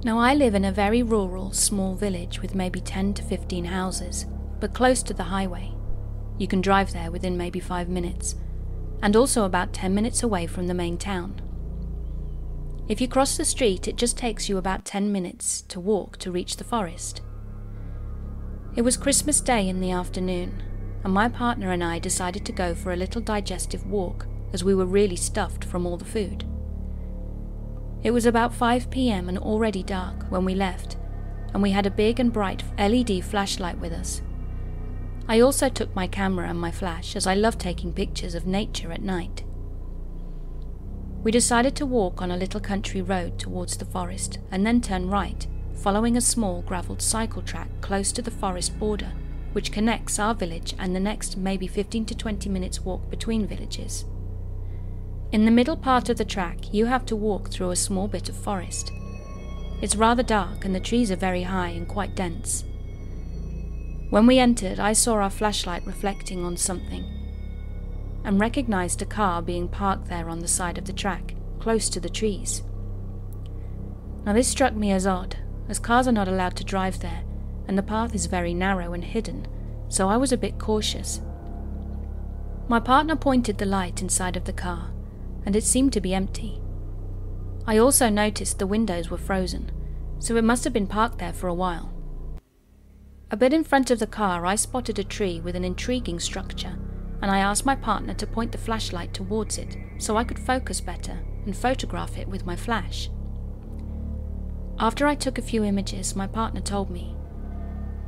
Now, I live in a very rural, small village with maybe 10 to 15 houses, but close to the highway. You can drive there within maybe 5 minutes, and also about 10 minutes away from the main town. If you cross the street, it just takes you about 10 minutes to walk to reach the forest. It was Christmas Day in the afternoon, and my partner and I decided to go for a little digestive walk as we were really stuffed from all the food. It was about 5 p.m. and already dark when we left, and we had a big and bright LED flashlight with us. I also took my camera and my flash, as I love taking pictures of nature at night. We decided to walk on a little country road towards the forest and then turn right, following a small gravelled cycle track close to the forest border, which connects our village and the next maybe 15 to 20 minutes walk between villages. In the middle part of the track, you have to walk through a small bit of forest. It's rather dark and the trees are very high and quite dense. When we entered, I saw our flashlight reflecting on something and recognized a car being parked there on the side of the track, close to the trees. Now this struck me as odd, as cars are not allowed to drive there, and the path is very narrow and hidden, so I was a bit cautious. My partner pointed the light inside of the car, and it seemed to be empty. I also noticed the windows were frozen, so it must have been parked there for a while. A bit in front of the car, I spotted a tree with an intriguing structure, and I asked my partner to point the flashlight towards it so I could focus better and photograph it with my flash. After I took a few images, my partner told me,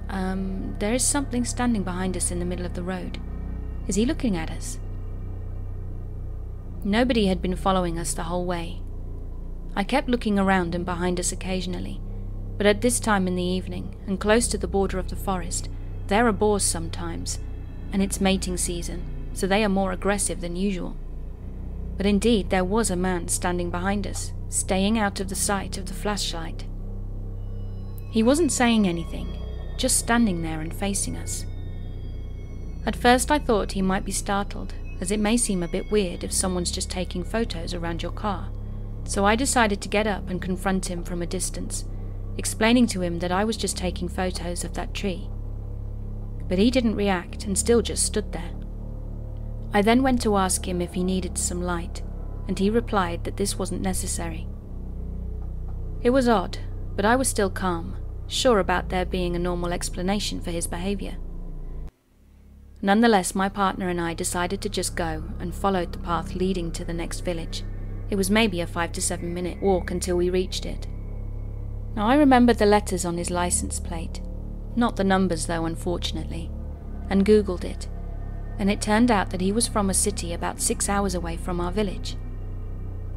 there is something standing behind us in the middle of the road. Is he looking at us? Nobody had been following us the whole way. I kept looking around and behind us occasionally, but at this time in the evening, and close to the border of the forest, there are boars sometimes, and it's mating season, so they are more aggressive than usual. But indeed, there was a man standing behind us, staying out of the sight of the flashlight. He wasn't saying anything, just standing there and facing us. At first I thought he might be startled, as it may seem a bit weird if someone's just taking photos around your car, So I decided to get up and confront him from a distance, explaining to him that I was just taking photos of that tree. But he didn't react and still just stood there. I then went to ask him if he needed some light, and he replied that this wasn't necessary. It was odd, but I was still calm, sure about there being a normal explanation for his behavior. Nonetheless, my partner and I decided to just go and followed the path leading to the next village. It was maybe a 5 to 7 minute walk until we reached it. Now I remembered the letters on his license plate, not the numbers though, unfortunately, and Googled it, and it turned out that he was from a city about 6 hours away from our village.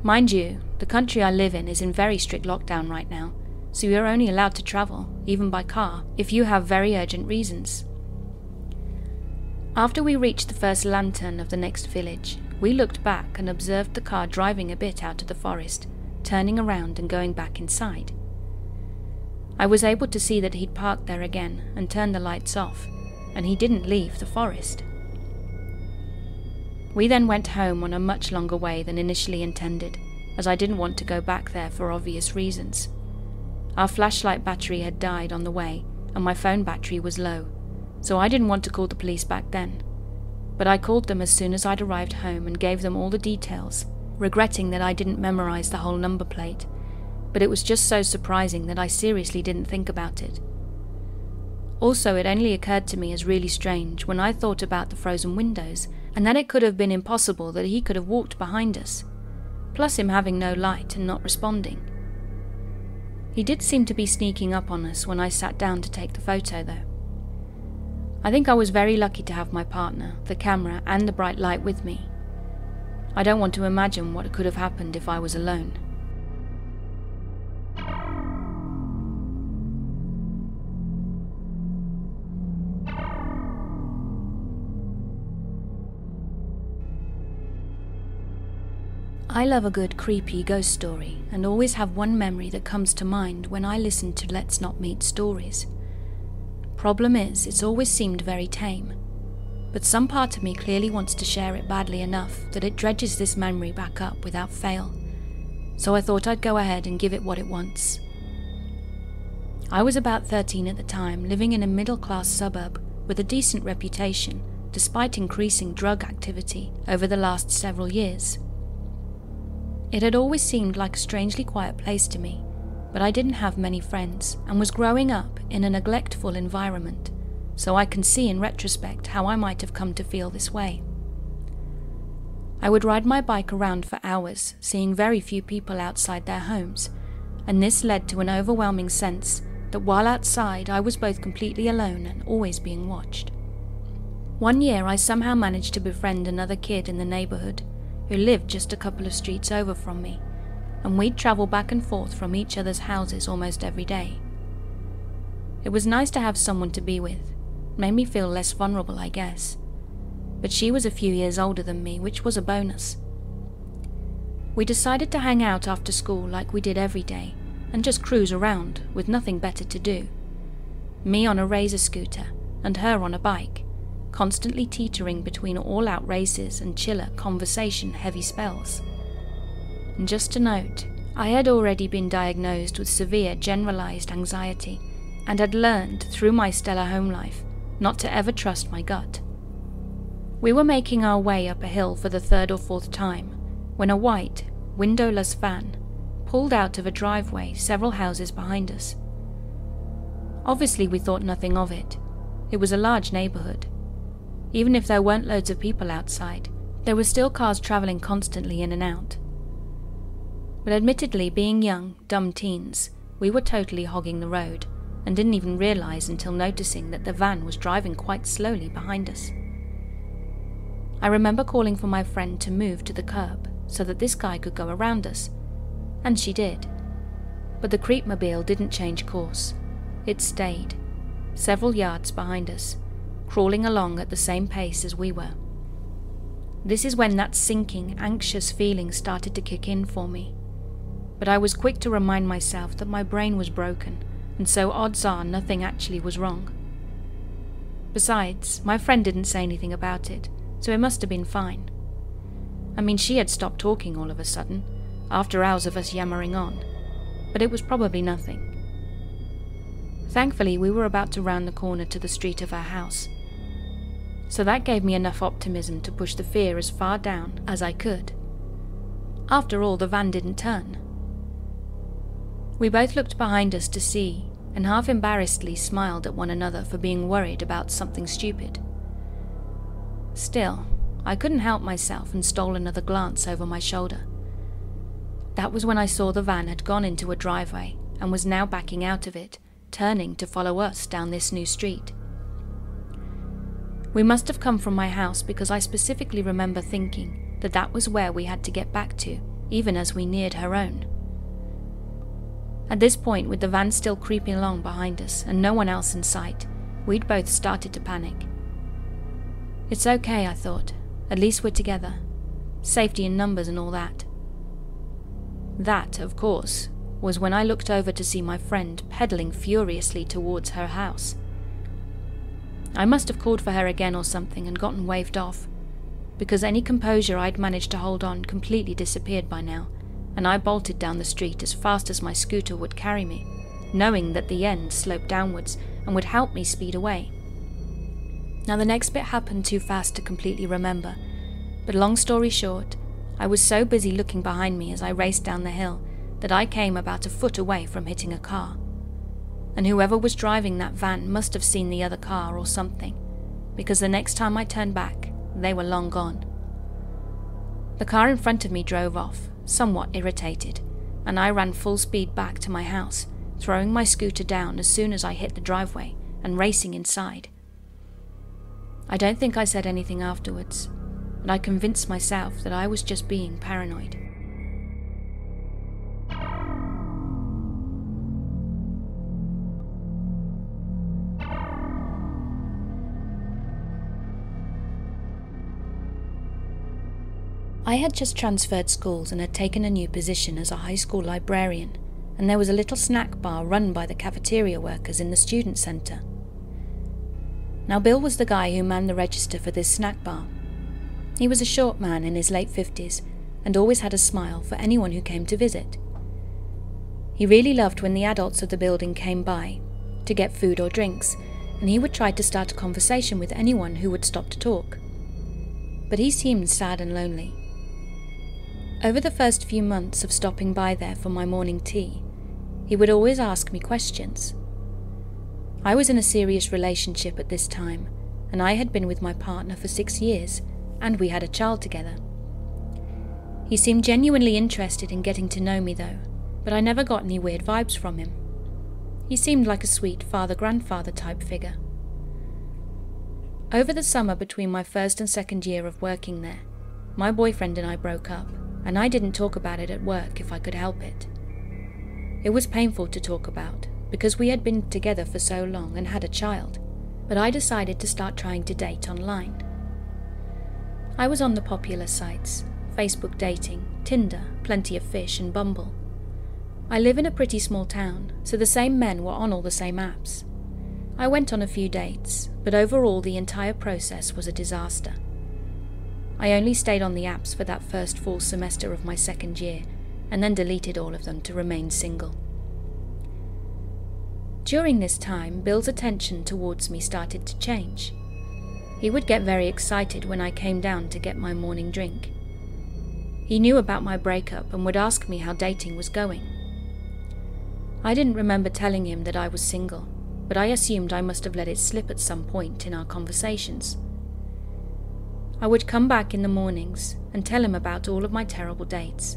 Mind you, the country I live in is in very strict lockdown right now, so you're only allowed to travel, even by car, if you have very urgent reasons. After we reached the first lantern of the next village, we looked back and observed the car driving a bit out of the forest, turning around and going back inside. I was able to see that he'd parked there again and turned the lights off, and he didn't leave the forest. We then went home on a much longer way than initially intended, as I didn't want to go back there for obvious reasons. Our flashlight battery had died on the way, and my phone battery was low, so I didn't want to call the police back then. But I called them as soon as I'd arrived home and gave them all the details, regretting that I didn't memorize the whole number plate, but it was just so surprising that I seriously didn't think about it. Also, it only occurred to me as really strange when I thought about the frozen windows, and that it could have been impossible that he could have walked behind us, plus him having no light and not responding. He did seem to be sneaking up on us when I sat down to take the photo though. I think I was very lucky to have my partner, the camera and the bright light with me. I don't want to imagine what could have happened if I was alone. I love a good creepy ghost story and always have one memory that comes to mind when I listen to Let's Not Meet stories. Problem is, it's always seemed very tame, but some part of me clearly wants to share it badly enough that it dredges this memory back up without fail, so I thought I'd go ahead and give it what it wants. I was about 13 at the time, living in a middle-class suburb with a decent reputation despite increasing drug activity over the last several years. It had always seemed like a strangely quiet place to me, but I didn't have many friends and was growing up in a neglectful environment, so I can see in retrospect how I might have come to feel this way. I would ride my bike around for hours, seeing very few people outside their homes, and this led to an overwhelming sense that while outside I was both completely alone and always being watched. One year I somehow managed to befriend another kid in the neighborhood who lived just a couple of streets over from me, and we'd travel back and forth from each other's houses almost every day. It was nice to have someone to be with, made me feel less vulnerable, I guess, but she was a few years older than me, which was a bonus. We decided to hang out after school like we did every day, and just cruise around with nothing better to do. Me on a razor scooter, and her on a bike, constantly teetering between all-out races and chiller conversation-heavy spells. And just to note, I had already been diagnosed with severe generalized anxiety and had learned through my stellar home life not to ever trust my gut. We were making our way up a hill for the 3rd or 4th time when a white, windowless van pulled out of a driveway several houses behind us. Obviously we thought nothing of it. It was a large neighborhood. Even if there weren't loads of people outside, there were still cars traveling constantly in and out. But admittedly, being young, dumb teens, we were totally hogging the road and didn't even realize until noticing that the van was driving quite slowly behind us. I remember calling for my friend to move to the curb so that this guy could go around us, and she did. But the creepmobile didn't change course. It stayed, several yards behind us, crawling along at the same pace as we were. This is when that sinking, anxious feeling started to kick in for me. But I was quick to remind myself that my brain was broken, and so odds are nothing actually was wrong. Besides, my friend didn't say anything about it, so it must have been fine. I mean, she had stopped talking all of a sudden, after hours of us yammering on, but it was probably nothing. Thankfully, we were about to round the corner to the street of our house, so that gave me enough optimism to push the fear as far down as I could. After all, the van didn't turn. We both looked behind us to see, and half embarrassedly smiled at one another for being worried about something stupid. Still, I couldn't help myself and stole another glance over my shoulder. That was when I saw the van had gone into a driveway and was now backing out of it, turning to follow us down this new street. We must have come from my house because I specifically remember thinking that that was where we had to get back to, even as we neared her own. At this point, with the van still creeping along behind us and no one else in sight, we'd both started to panic. It's okay, I thought. At least we're together. Safety in numbers and all that. That, of course, was when I looked over to see my friend pedaling furiously towards her house. I must have called for her again or something and gotten waved off, because any composure I'd managed to hold on completely disappeared by now, and I bolted down the street as fast as my scooter would carry me, knowing that the end sloped downwards and would help me speed away. Now the next bit happened too fast to completely remember, but long story short, I was so busy looking behind me as I raced down the hill that I came about a foot away from hitting a car. And whoever was driving that van must have seen the other car or something, because the next time I turned back, they were long gone. The car in front of me drove off, somewhat irritated, and I ran full speed back to my house, throwing my scooter down as soon as I hit the driveway and racing inside. I don't think I said anything afterwards, but I convinced myself that I was just being paranoid. I had just transferred schools and had taken a new position as a high school librarian, and there was a little snack bar run by the cafeteria workers in the student centre. Now Bill was the guy who manned the register for this snack bar. He was a short man in his late 50s and always had a smile for anyone who came to visit. He really loved when the adults of the building came by to get food or drinks, and he would try to start a conversation with anyone who would stop to talk. But he seemed sad and lonely. Over the first few months of stopping by there for my morning tea, he would always ask me questions. I was in a serious relationship at this time, and I had been with my partner for 6 years, and we had a child together. He seemed genuinely interested in getting to know me though, but I never got any weird vibes from him. He seemed like a sweet father-grandfather type figure. Over the summer between my first and second year of working there, my boyfriend and I broke up, and I didn't talk about it at work if I could help it. It was painful to talk about, because we had been together for so long and had a child, but I decided to start trying to date online. I was on the popular sites, Facebook dating, Tinder, Plenty of Fish and Bumble. I live in a pretty small town, so the same men were on all the same apps. I went on a few dates, but overall the entire process was a disaster. I only stayed on the apps for that first full semester of my second year, and then deleted all of them to remain single. During this time, Bill's attention towards me started to change. He would get very excited when I came down to get my morning drink. He knew about my breakup and would ask me how dating was going. I didn't remember telling him that I was single, but I assumed I must have let it slip at some point in our conversations. I would come back in the mornings and tell him about all of my terrible dates.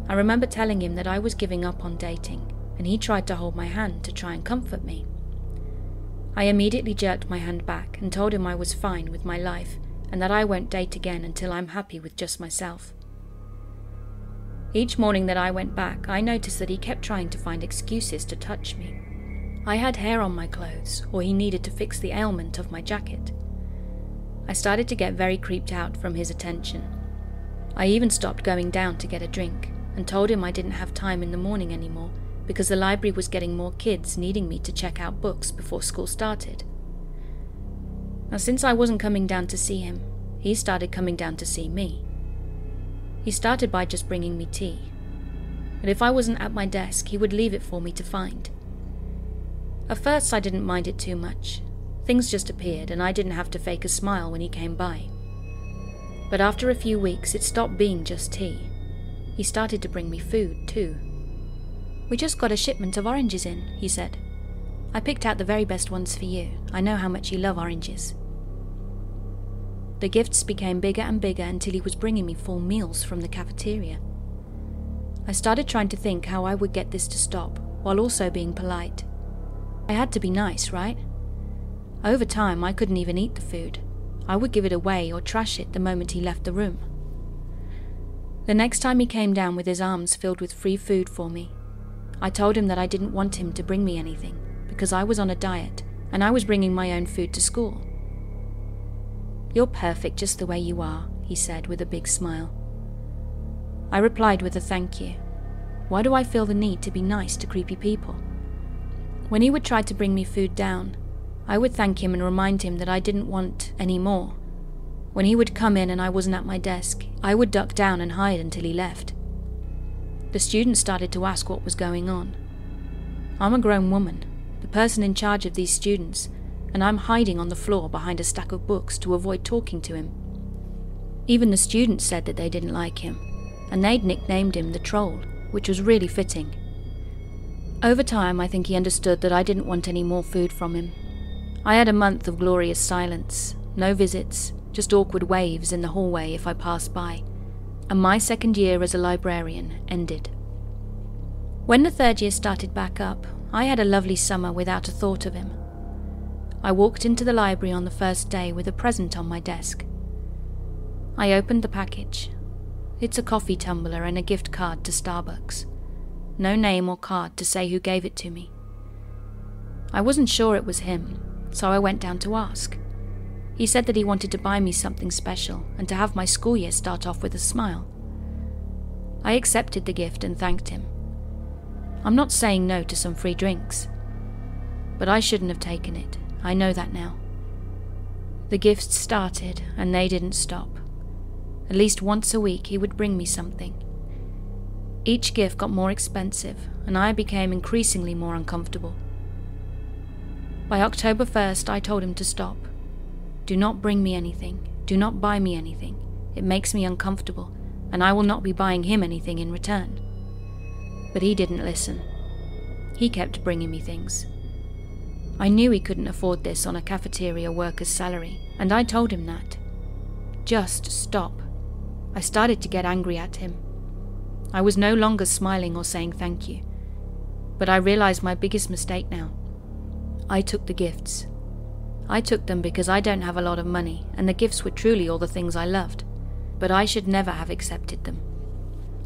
I remember telling him that I was giving up on dating, and he tried to hold my hand to try and comfort me. I immediately jerked my hand back and told him I was fine with my life and that I won't date again until I'm happy with just myself. Each morning that I went back, I noticed that he kept trying to find excuses to touch me. I had hair on my clothes, or he needed to fix the ailment of my jacket. I started to get very creeped out from his attention. I even stopped going down to get a drink and told him I didn't have time in the morning anymore because the library was getting more kids needing me to check out books before school started. Now, since I wasn't coming down to see him, he started coming down to see me. He started by just bringing me tea, but if I wasn't at my desk, he would leave it for me to find. At first I didn't mind it too much. Things just appeared and I didn't have to fake a smile when he came by. But after a few weeks, it stopped being just tea. He started to bring me food too. "We just got a shipment of oranges in," he said. "I picked out the very best ones for you. I know how much you love oranges." The gifts became bigger and bigger until he was bringing me full meals from the cafeteria. I started trying to think how I would get this to stop, while also being polite. I had to be nice, right? Over time, I couldn't even eat the food. I would give it away or trash it the moment he left the room. The next time he came down with his arms filled with free food for me, I told him that I didn't want him to bring me anything because I was on a diet and I was bringing my own food to school. "You're perfect just the way you are," he said with a big smile. I replied with a thank you. Why do I feel the need to be nice to creepy people? When he would try to bring me food down, I would thank him and remind him that I didn't want any more. When he would come in and I wasn't at my desk, I would duck down and hide until he left. The students started to ask what was going on. I'm a grown woman, the person in charge of these students, and I'm hiding on the floor behind a stack of books to avoid talking to him. Even the students said that they didn't like him, and they'd nicknamed him the Troll, which was really fitting. Over time, I think he understood that I didn't want any more food from him. I had a month of glorious silence, no visits, just awkward waves in the hallway if I passed by, and my second year as a librarian ended. When the third year started back up, I had a lovely summer without a thought of him. I walked into the library on the first day with a present on my desk. I opened the package. It's a coffee tumbler and a gift card to Starbucks. No name or card to say who gave it to me. I wasn't sure it was him, so I went down to ask. He said that he wanted to buy me something special and to have my school year start off with a smile. I accepted the gift and thanked him. I'm not saying no to some free drinks, but I shouldn't have taken it. I know that now. The gifts started and they didn't stop. At least once a week he would bring me something. Each gift got more expensive, and I became increasingly more uncomfortable. By October 1st, I told him to stop. Do not bring me anything. Do not buy me anything. It makes me uncomfortable, and I will not be buying him anything in return. But he didn't listen. He kept bringing me things. I knew he couldn't afford this on a cafeteria worker's salary, and I told him that. Just stop. I started to get angry at him. I was no longer smiling or saying thank you, but I realized my biggest mistake now. I took the gifts. I took them because I don't have a lot of money, and the gifts were truly all the things I loved, but I should never have accepted them.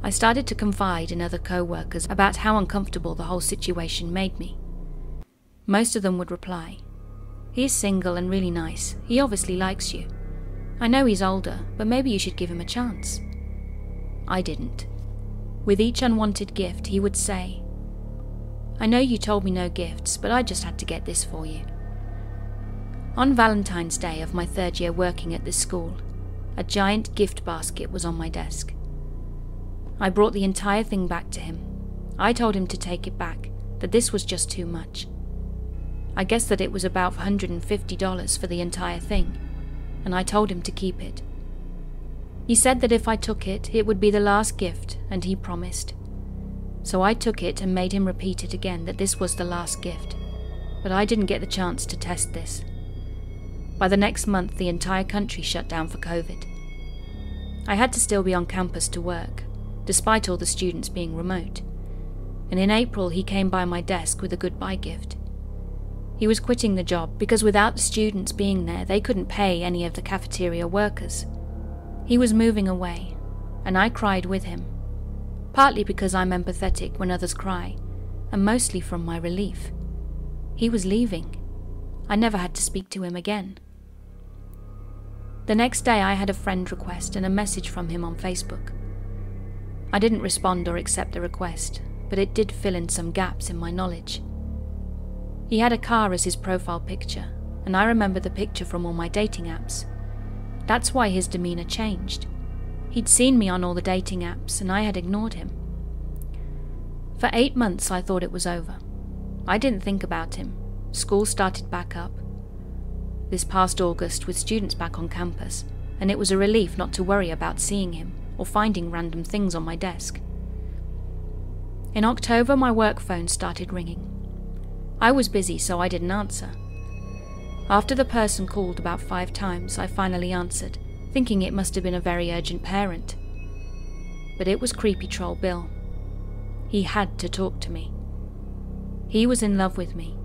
I started to confide in other co-workers about how uncomfortable the whole situation made me. Most of them would reply, "He is single and really nice. He obviously likes you. I know he's older, but maybe you should give him a chance." I didn't. With each unwanted gift, he would say, "I know you told me no gifts, but I just had to get this for you." On Valentine's Day of my third year working at this school, a giant gift basket was on my desk. I brought the entire thing back to him. I told him to take it back, that this was just too much. I guessed that it was about $150 for the entire thing, and I told him to keep it. He said that if I took it, it would be the last gift, and he promised. So I took it and made him repeat it again that this was the last gift, but I didn't get the chance to test this. By the next month, the entire country shut down for COVID. I had to still be on campus to work, despite all the students being remote, and in April he came by my desk with a goodbye gift. He was quitting the job because without the students being there, they couldn't pay any of the cafeteria workers. He was moving away, and I cried with him, partly because I'm empathetic when others cry, and mostly from my relief. He was leaving. I never had to speak to him again. The next day I had a friend request and a message from him on Facebook. I didn't respond or accept the request, but it did fill in some gaps in my knowledge. He had a car as his profile picture, and I remember the picture from all my dating apps. That's why his demeanor changed. He'd seen me on all the dating apps, and I had ignored him. For 8 months I thought it was over. I didn't think about him. School started back up. This past August, with students back on campus, and it was a relief not to worry about seeing him or finding random things on my desk. In October, my work phone started ringing. I was busy, so I didn't answer. After the person called about 5 times, I finally answered, thinking it must have been a very urgent parent. But it was creepy troll Bill. He had to talk to me. He was in love with me,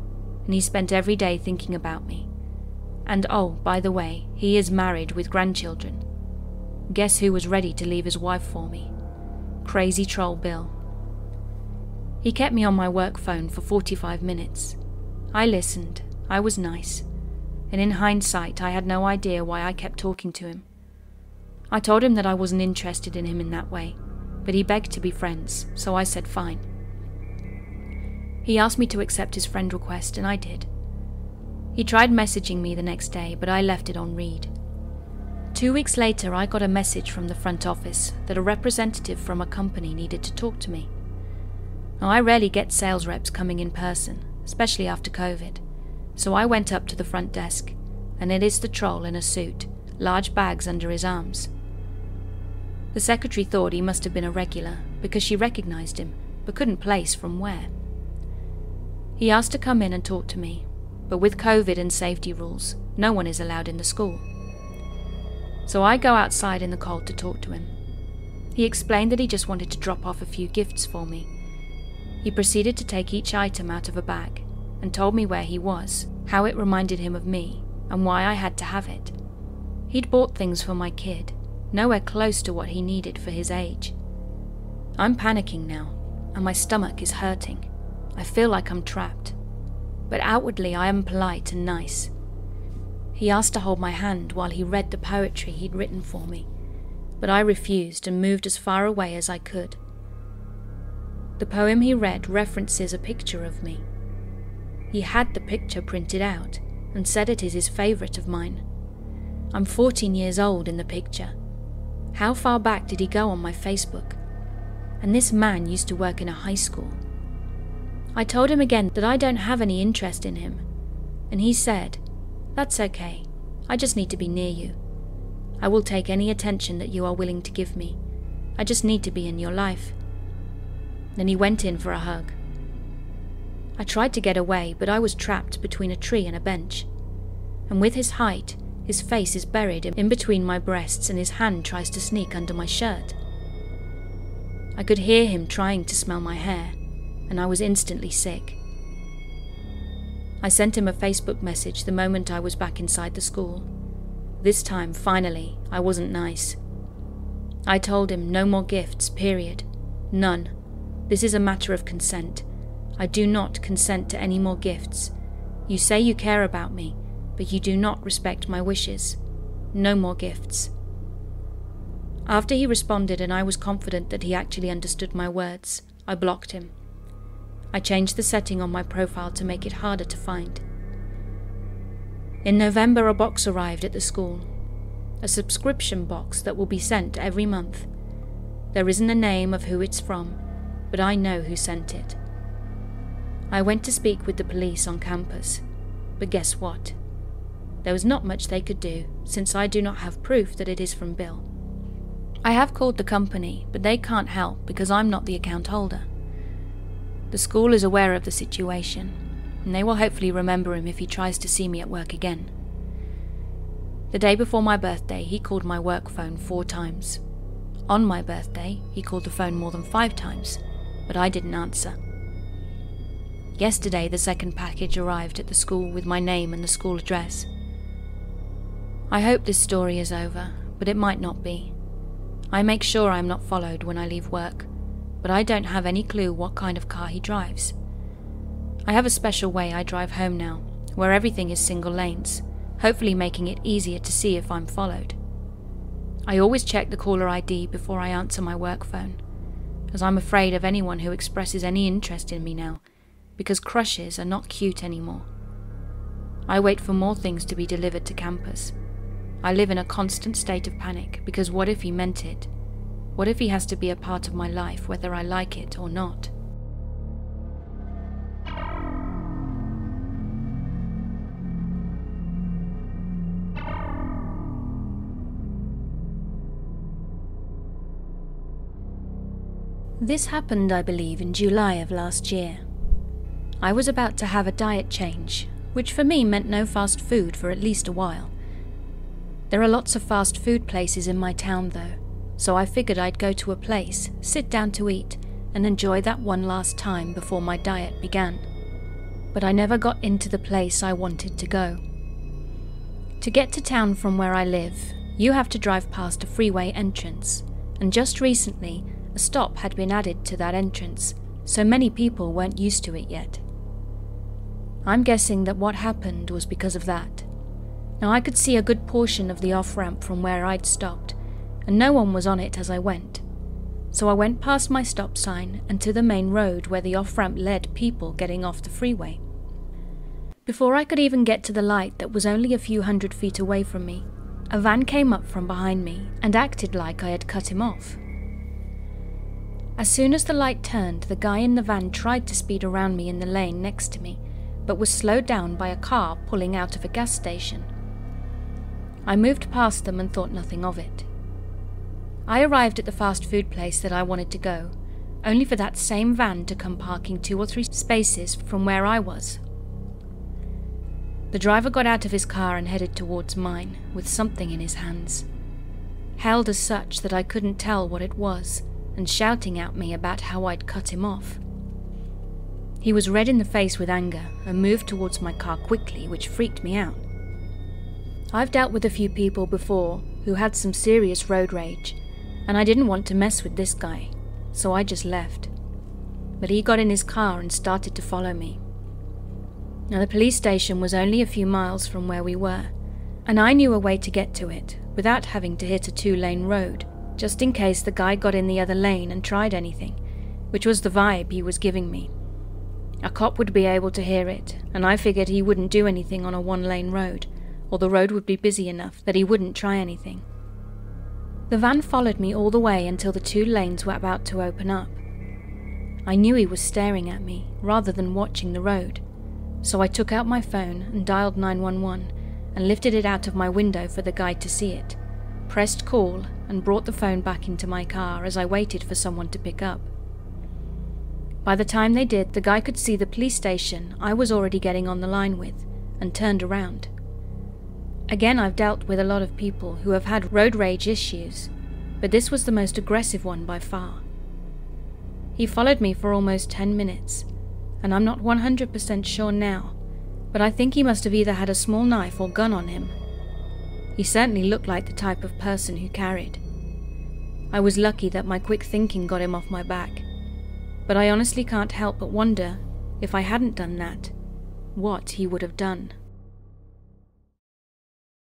and he spent every day thinking about me. And oh, by the way, he is married with grandchildren. Guess who was ready to leave his wife for me? Crazy troll Bill. He kept me on my work phone for 45 minutes. I listened, I was nice, and in hindsight I had no idea why I kept talking to him. I told him that I wasn't interested in him in that way, but he begged to be friends, so I said fine. He asked me to accept his friend request, and I did. He tried messaging me the next day, but I left it on read. 2 weeks later, I got a message from the front office that a representative from a company needed to talk to me. Now, I rarely get sales reps coming in person, especially after COVID, so I went up to the front desk, and it is the troll in a suit, large bags under his arms. The secretary thought he must have been a regular because she recognized him, but couldn't place from where. He asked to come in and talk to me, but with COVID and safety rules, no one is allowed in the school. So I go outside in the cold to talk to him. He explained that he just wanted to drop off a few gifts for me. He proceeded to take each item out of a bag and told me where he was, how it reminded him of me, and why I had to have it. He'd bought things for my kid, nowhere close to what he needed for his age. I'm panicking now, and my stomach is hurting. I feel like I'm trapped, but outwardly I am polite and nice. He asked to hold my hand while he read the poetry he'd written for me, but I refused and moved as far away as I could. The poem he read references a picture of me. He had the picture printed out and said it is his favourite of mine. I'm 14 years old in the picture. How far back did he go on my Facebook? And this man used to work in a high school. I told him again that I don't have any interest in him, and he said, "That's okay, I just need to be near you. I will take any attention that you are willing to give me. I just need to be in your life." Then he went in for a hug. I tried to get away, but I was trapped between a tree and a bench, and with his height, his face is buried in between my breasts and his hand tries to sneak under my shirt. I could hear him trying to smell my hair, and I was instantly sick. I sent him a Facebook message the moment I was back inside the school. This time, finally, I wasn't nice. I told him no more gifts, period. None. This is a matter of consent. I do not consent to any more gifts. You say you care about me, but you do not respect my wishes. No more gifts. After he responded and I was confident that he actually understood my words, I blocked him. I changed the setting on my profile to make it harder to find. In November, a box arrived at the school. A subscription box that will be sent every month. There isn't a name of who it's from, but I know who sent it. I went to speak with the police on campus, but guess what? There was not much they could do, since I do not have proof that it is from Bill. I have called the company, but they can't help because I'm not the account holder. The school is aware of the situation, and they will hopefully remember him if he tries to see me at work again. The day before my birthday, he called my work phone 4 times. On my birthday, he called the phone more than 5 times, but I didn't answer. Yesterday, the second package arrived at the school with my name and the school address. I hope this story is over, but it might not be. I make sure I'm not followed when I leave work, but I don't have any clue what kind of car he drives. I have a special way I drive home now, where everything is single lanes, hopefully making it easier to see if I'm followed. I always check the caller ID before I answer my work phone, as I'm afraid of anyone who expresses any interest in me now, because crushes are not cute anymore. I wait for more things to be delivered to campus. I live in a constant state of panic because what if he meant it What if he has to be a part of my life whether I like it or not? This happened, I believe, in July of last year. I was about to have a diet change, which for me meant no fast food for at least a while. There are lots of fast food places in my town though, so I figured I'd go to a place, sit down to eat, and enjoy that one last time before my diet began. But I never got into the place I wanted to go. To get to town from where I live, you have to drive past a freeway entrance, and just recently, a stop had been added to that entrance, so many people weren't used to it yet. I'm guessing that what happened was because of that. Now I could see a good portion of the off-ramp from where I'd stopped, and no one was on it as I went. So I went past my stop sign and to the main road where the off-ramp led people getting off the freeway. Before I could even get to the light that was only a few hundred feet away from me, a van came up from behind me and acted like I had cut him off. As soon as the light turned, the guy in the van tried to speed around me in the lane next to me, but was slowed down by a car pulling out of a gas station. I moved past them and thought nothing of it. I arrived at the fast food place that I wanted to go, only for that same van to come parking 2 or 3 spaces from where I was. The driver got out of his car and headed towards mine, with something in his hands, held as such that I couldn't tell what it was, and shouting at me about how I'd cut him off. He was red in the face with anger and moved towards my car quickly, which freaked me out. I've dealt with a few people before who had some serious road rage, and I didn't want to mess with this guy, so I just left. But he got in his car and started to follow me. Now the police station was only a few miles from where we were, and I knew a way to get to it without having to hit a 2-lane road, just in case the guy got in the other lane and tried anything, which was the vibe he was giving me. A cop would be able to hear it, and I figured he wouldn't do anything on a 1-lane road, or the road would be busy enough that he wouldn't try anything. The van followed me all the way until the 2 lanes were about to open up. I knew he was staring at me, rather than watching the road, so I took out my phone and dialed 911 and lifted it out of my window for the guy to see it, pressed call, and brought the phone back into my car as I waited for someone to pick up. By the time they did, the guy could see the police station I was already getting on the line with, and turned around. Again, I've dealt with a lot of people who have had road rage issues, but this was the most aggressive one by far. He followed me for almost 10 minutes, and I'm not 100% sure now, but I think he must have either had a small knife or gun on him. He certainly looked like the type of person who carried. I was lucky that my quick thinking got him off my back, but I honestly can't help but wonder, if I hadn't done that, what he would have done.